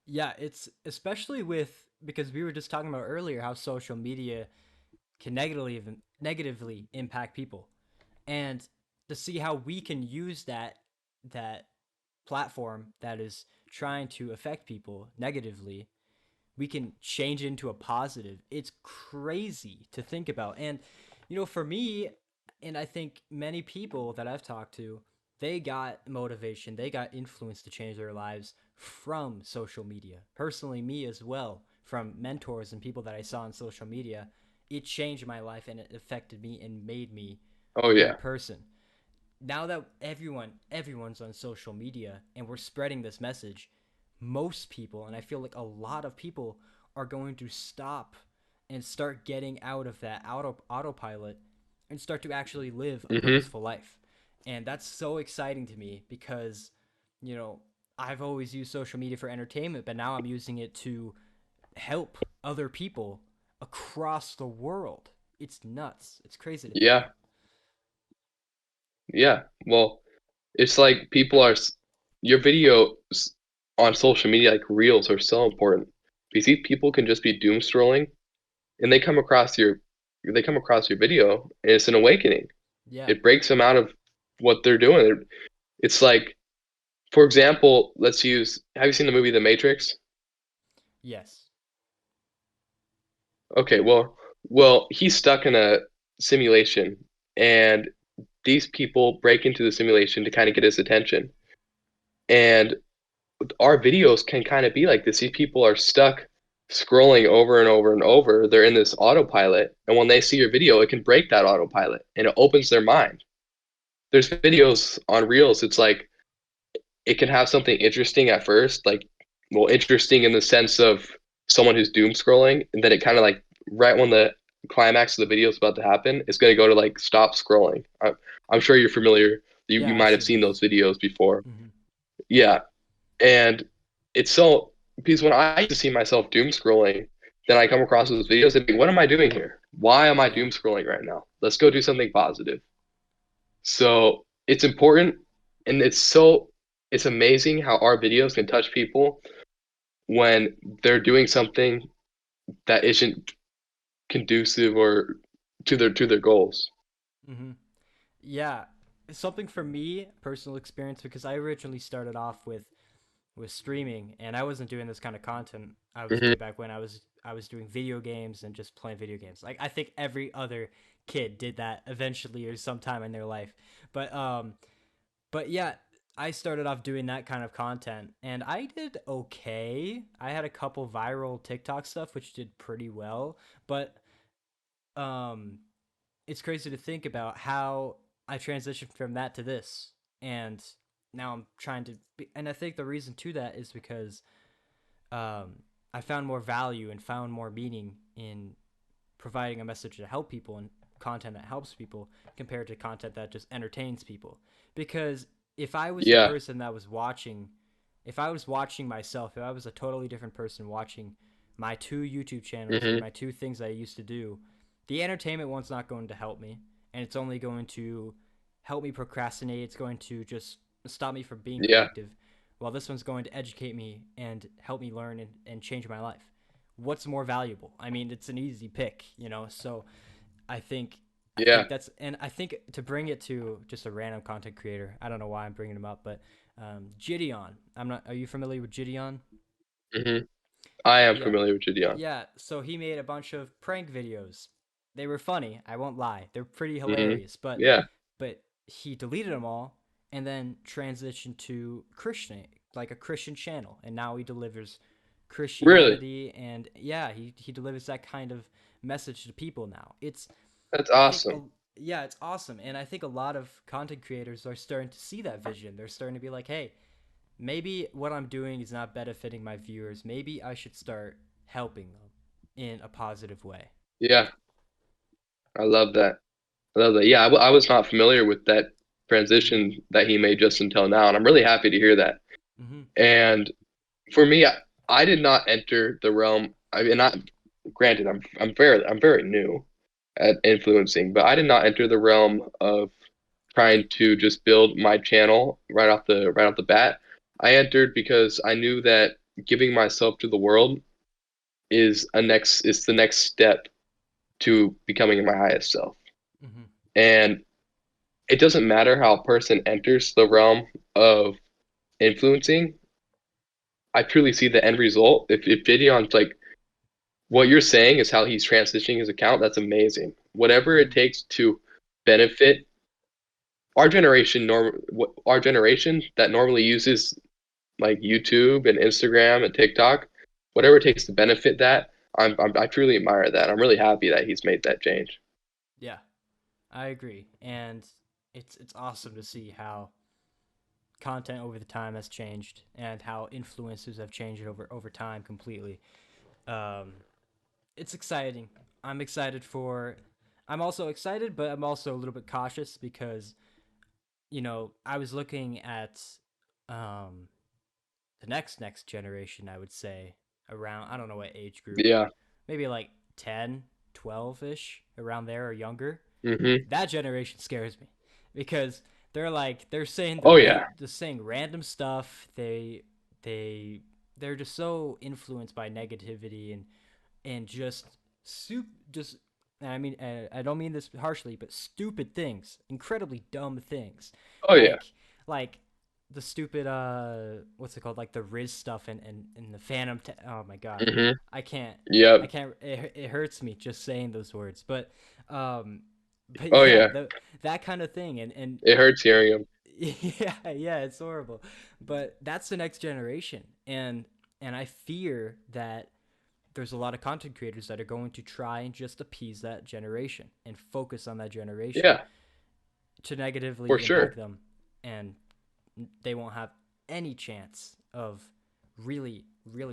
Yeah, it's especially with, because we were just talking about earlier how social media can negatively impact people, and to see how we can use that platform that is trying to affect people negatively, we can change it into a positive. It's crazy to think about. And for me, and I think many people that I've talked to, they got motivation, they got influence to change their lives from social media. Personally, me as well, from mentors and people that I saw on social media, it changed my life and it affected me and made me Oh a better yeah. person. Now that everyone's on social media and we're spreading this message, most people, and I feel like a lot of people, are going to stop and start getting out of that autopilot and start to actually live a Hmm. purposeful life. And that's so exciting to me because, you know, I've always used social media for entertainment, but now I'm using it to help other people across the world. It's nuts. It's crazy to think Yeah. about. Yeah. Well, it's like your videos on social media, like reels, are so important because these people can just be doom scrolling and they come across your video and it's an awakening. Yeah. It breaks them out of what they're doing. It's like, for example, have you seen the movie The Matrix? Yes. Okay, well, he's stuck in a simulation and these people break into the simulation to kind of get his attention. And our videos can kind of be like this. These people are stuck scrolling over and over and over. They're in this autopilot, and when they see your video, it can break that autopilot and it opens their mind. There's videos on Reels. It's like it can have something interesting at first, like, well, interesting in the sense of someone who's doom scrolling, and then it kind of like right when the climax of the video is about to happen, it's going to go to like stop scrolling. I'm sure you're familiar. You Yeah, I've might have seen seen those. those videos before. Hmm. Yeah, and it's so because when I used to see myself doom scrolling, then I come across those videos and think, what am I doing here? Why am I Yeah. doom scrolling right now? Let's go do something positive. So it's important, and it's amazing how our videos can touch people when they're doing something that isn't conducive or to their goals. Hmm. Yeah, something for me, personal experience, because I originally started off with streaming, and I wasn't doing this kind of content. I was Hmm. way back when I was doing video games and just playing video games. Like I think every other kid did that eventually or sometime in their life. But yeah, I started off doing that kind of content, and I did okay. I had a couple viral TikTok stuff which did pretty well, but um it's crazy to think about how I transitioned from that to this. And now I'm trying to be, and I think the reason to that is because I found more value and found more meaning in providing a message to help people and content that helps people compared to content that just entertains people. Because if I was the Yeah. person that was watching, if I was watching myself, if I was a totally different person watching my two YouTube channels or Hmm. my two things I used to do, the entertainment one's not going to help me, and it's only going to help me procrastinate. It's going to just stop me from being Yeah. productive. While this one's going to educate me and help me learn and change my life. What's more valuable? I mean, it's an easy pick, you know. So I think Yeah. that's, and I think to bring it to just a random content creator, I don't know why I'm bringing him up, but Gideon. I'm not. Are you familiar with Gideon? hmm I am Yeah, familiar with Gideon. yeah. So he made a bunch of prank videos. They were funny. I won't lie. They're pretty hmm hilarious. But Yeah. he deleted them all and then transitioned to Christian, like a Christian channel, and now he delivers Really? Christianity, and yeah, he delivers that kind of message to people now. It's That's I think awesome. yeah, it's awesome, and I think a lot of content creators are starting to see that vision. They're starting to be like, hey, maybe what I'm doing is not benefiting my viewers. Maybe I should start helping them in a positive way. Yeah. I love that. I love that. Yeah, I was not familiar with that transition that he made just until now, and I'm really happy to hear that. Mm-hmm. And for me, I did not enter the realm. I mean, not granted, I'm very new at influencing, but I did not enter the realm of trying to just build my channel right off the bat. I entered because I knew that giving myself to the world is the next step to becoming my highest self. Mm-hmm. And it doesn't matter how a person enters the realm of influencing. I truly see the end result. If Gideon's like what you're saying is how he's transitioning his account, that's amazing. Whatever Mm-hmm. it takes to benefit our generation that normally uses like YouTube and Instagram and TikTok, whatever it takes to benefit that, I truly admire that. I'm really happy that he's made that change. Yeah, I agree, and it's awesome to see how content over the time has changed and how influencers have changed over time completely. Um, it's exciting. I'm excited for. I'm also excited, but I'm also a little bit cautious because I was looking at um, the next generation. I would say around, I don't know what age group, Yeah. maybe like 10, 12 ish, around there or younger. hmm That generation scares me because they're saying Oh yeah. just saying random stuff. They they're just so influenced by negativity and just soup just and I mean, I don't mean this harshly, but stupid things, incredibly dumb things, Oh yeah. like like the stupid what's it called, like the Riz stuff and the Phantom. Oh my god, hmm I can't I Yep. can't. It hurts me just saying those words, um, but Oh yeah, yeah. that kind of thing, and It hurts hearing him. yeah, it's horrible, but that's the next generation, and I fear that there's a lot of content creators that are going to try and just appease that generation and focus on that generation Yeah, to for negatively sure. impact them, and they won't have any chance of really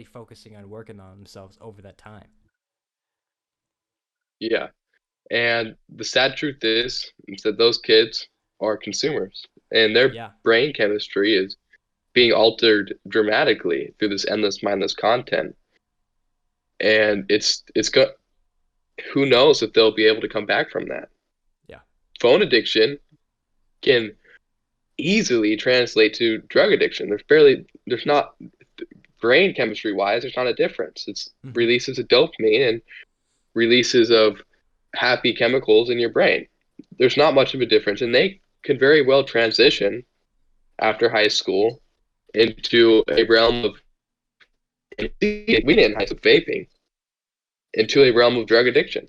focusing on working on themselves over that time. Yeah. And the sad truth is that those kids are consumers, and their Yeah. brain chemistry is being altered dramatically through this endless mindless content. And it's go who knows if they'll be able to come back from that. Yeah. Phone addiction can easily translate to drug addiction. There's not brain chemistry wise, there's not a difference. It's Hmm. releases of dopamine and releases of happy chemicals in your brain. There's not much of a difference, and they could very well transition after high school into a realm of we didn't high school vaping into a realm of drug addiction.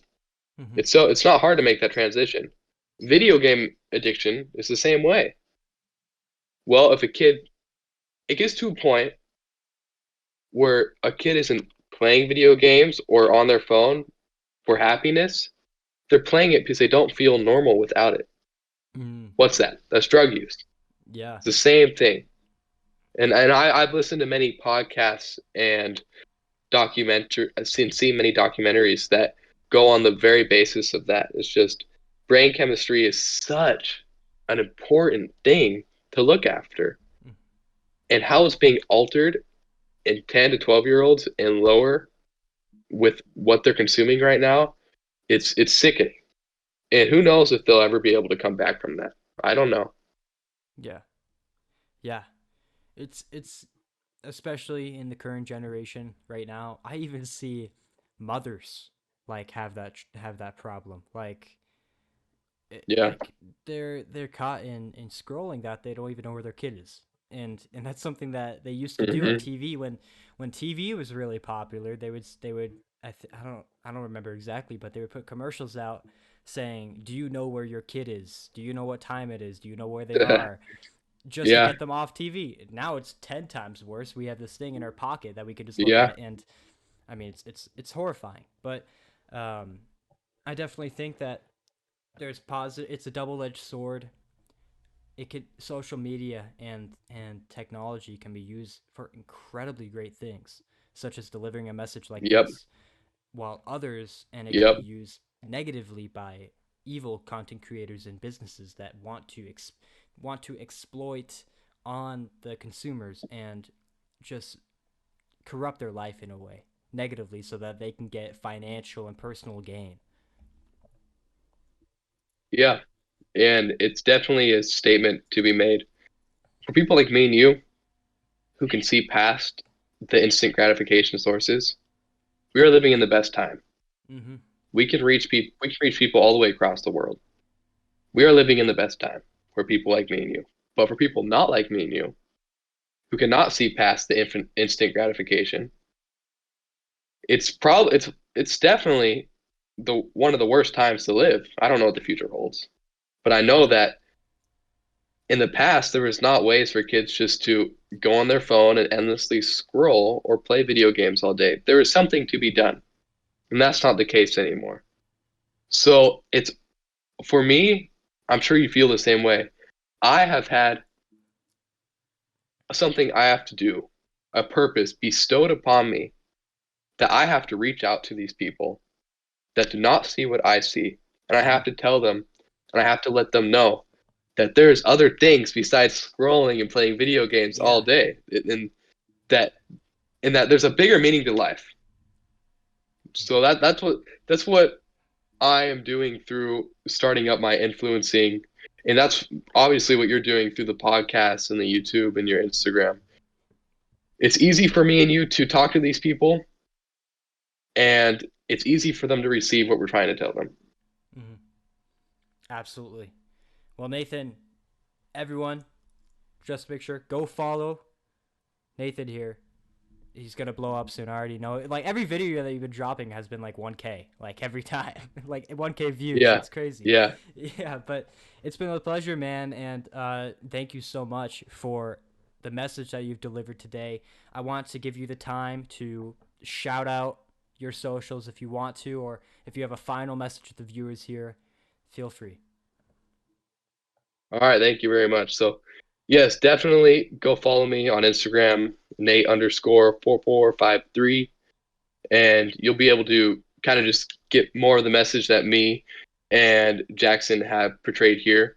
Hmm. It's not hard to make that transition. Video game addiction is the same way. Well, if a kid it gets to a point where a kid isn't playing video games or on their phone for happiness, they're playing it because they don't feel normal without it. Mm. What's that? That's drug use. Yeah. It's the same thing. I've listened to many podcasts and I've seen many documentaries that go on the very basis of that. It's just brain chemistry is such an important thing to look after. Mm. And how it's being altered in 10 to 12-year-olds and lower with what they're consuming right now, It's sickening. And who knows if they'll ever be able to come back from that. I don't know. Yeah. Yeah. It's especially in the current generation right now. I even see mothers like have that problem. Yeah. Like they're caught in scrolling that they don't even know where their kid is. And that's something that they used to do on Hmm. TV when TV was really popular. They would I don't remember exactly, but they would put commercials out saying, "Do you know where your kid is? Do you know what time it is? Do you know where they are?" Just to Yeah. get them off TV. Now it's 10 times worse. We have this thing in our pocket that we can just look Yeah. at, and I mean it's horrifying. But um, I definitely think that there's positive. It's a double-edged sword. It could social media and technology can be used for incredibly great things, such as delivering a message like Yep. this, while others, and it can be Yep. used negatively by evil content creators and businesses that want to exploit on the consumers and just corrupt their life in a way negatively so that they can get financial and personal gain. Yeah. And it's definitely a statement to be made for people like me and you who can see past the instant gratification sources. We are living in the best time. Mm-hmm. We can reach people all the way across the world. We are living in the best time for people like me and you. But for people not like me and you, who cannot see past the instant gratification, it's definitely the one of the worst times to live. I don't know what the future holds, but I know Yeah. that in the past there was not ways for kids just to go on their phone and endlessly scroll or play video games all day. There is something to be done, and that's not the case anymore. So it's for me, I'm sure you feel the same way. I have had something I have to do, a purpose bestowed upon me that I have to reach out to these people that do not see what I see. And I Mm-hmm. have to tell them and I have to let them know that there's other things besides scrolling and playing video games all Yeah. day. That and that there's a bigger meaning to life. So that's what I am doing through starting up my influencing, and that's obviously what you're doing through the podcast and the YouTube and your Instagram. It's easy for me and you to talk to these people, and it's easy for them to receive what we're trying to tell them. Mm-hmm. Absolutely. Well, Nathan, everyone, just make sure go follow Nathan here. He's gonna blow up soon. I already know. Like every video that you've been dropping has been like 1K, like every time, like 1K views. Yeah, It's crazy. yeah. Yeah, but it's been a pleasure, man, and thank you so much for the message that you've delivered today. I want to give you the time to shout out your socials if you want to, or if you have a final message to the viewers here, feel free. All right, thank you very much. So, yes, definitely go follow me on Instagram, Nate underscore 4453, and you'll be able to kind of just get more of the message that me and Jackson have portrayed here.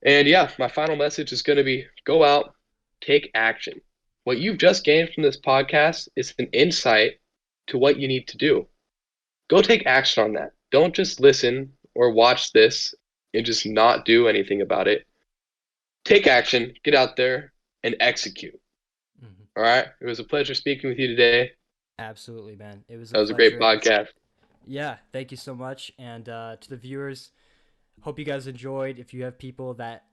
And yeah, my final message is going to be go out, take action. What you've just gained from this podcast is an insight to what you need to do. Go take action on that. Don't just listen or watch this and just not do anything about it. Take action, get out there, and execute. Hmm. All right. It was a pleasure speaking with you today. Absolutely, man. It was a That was a great pleasure. podcast. Yeah, thank you so much. And to the viewers, hope you guys enjoyed. If you have people that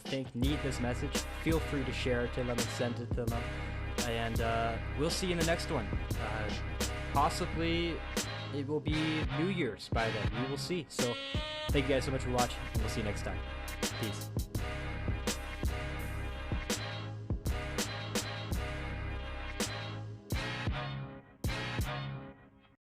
think need this message, feel free to share it to them and send it to them. And we'll see you in the next one. Possibly it will be New Year's by then. We will see. So thank you guys so much for watching, and we'll see you next time. Peace.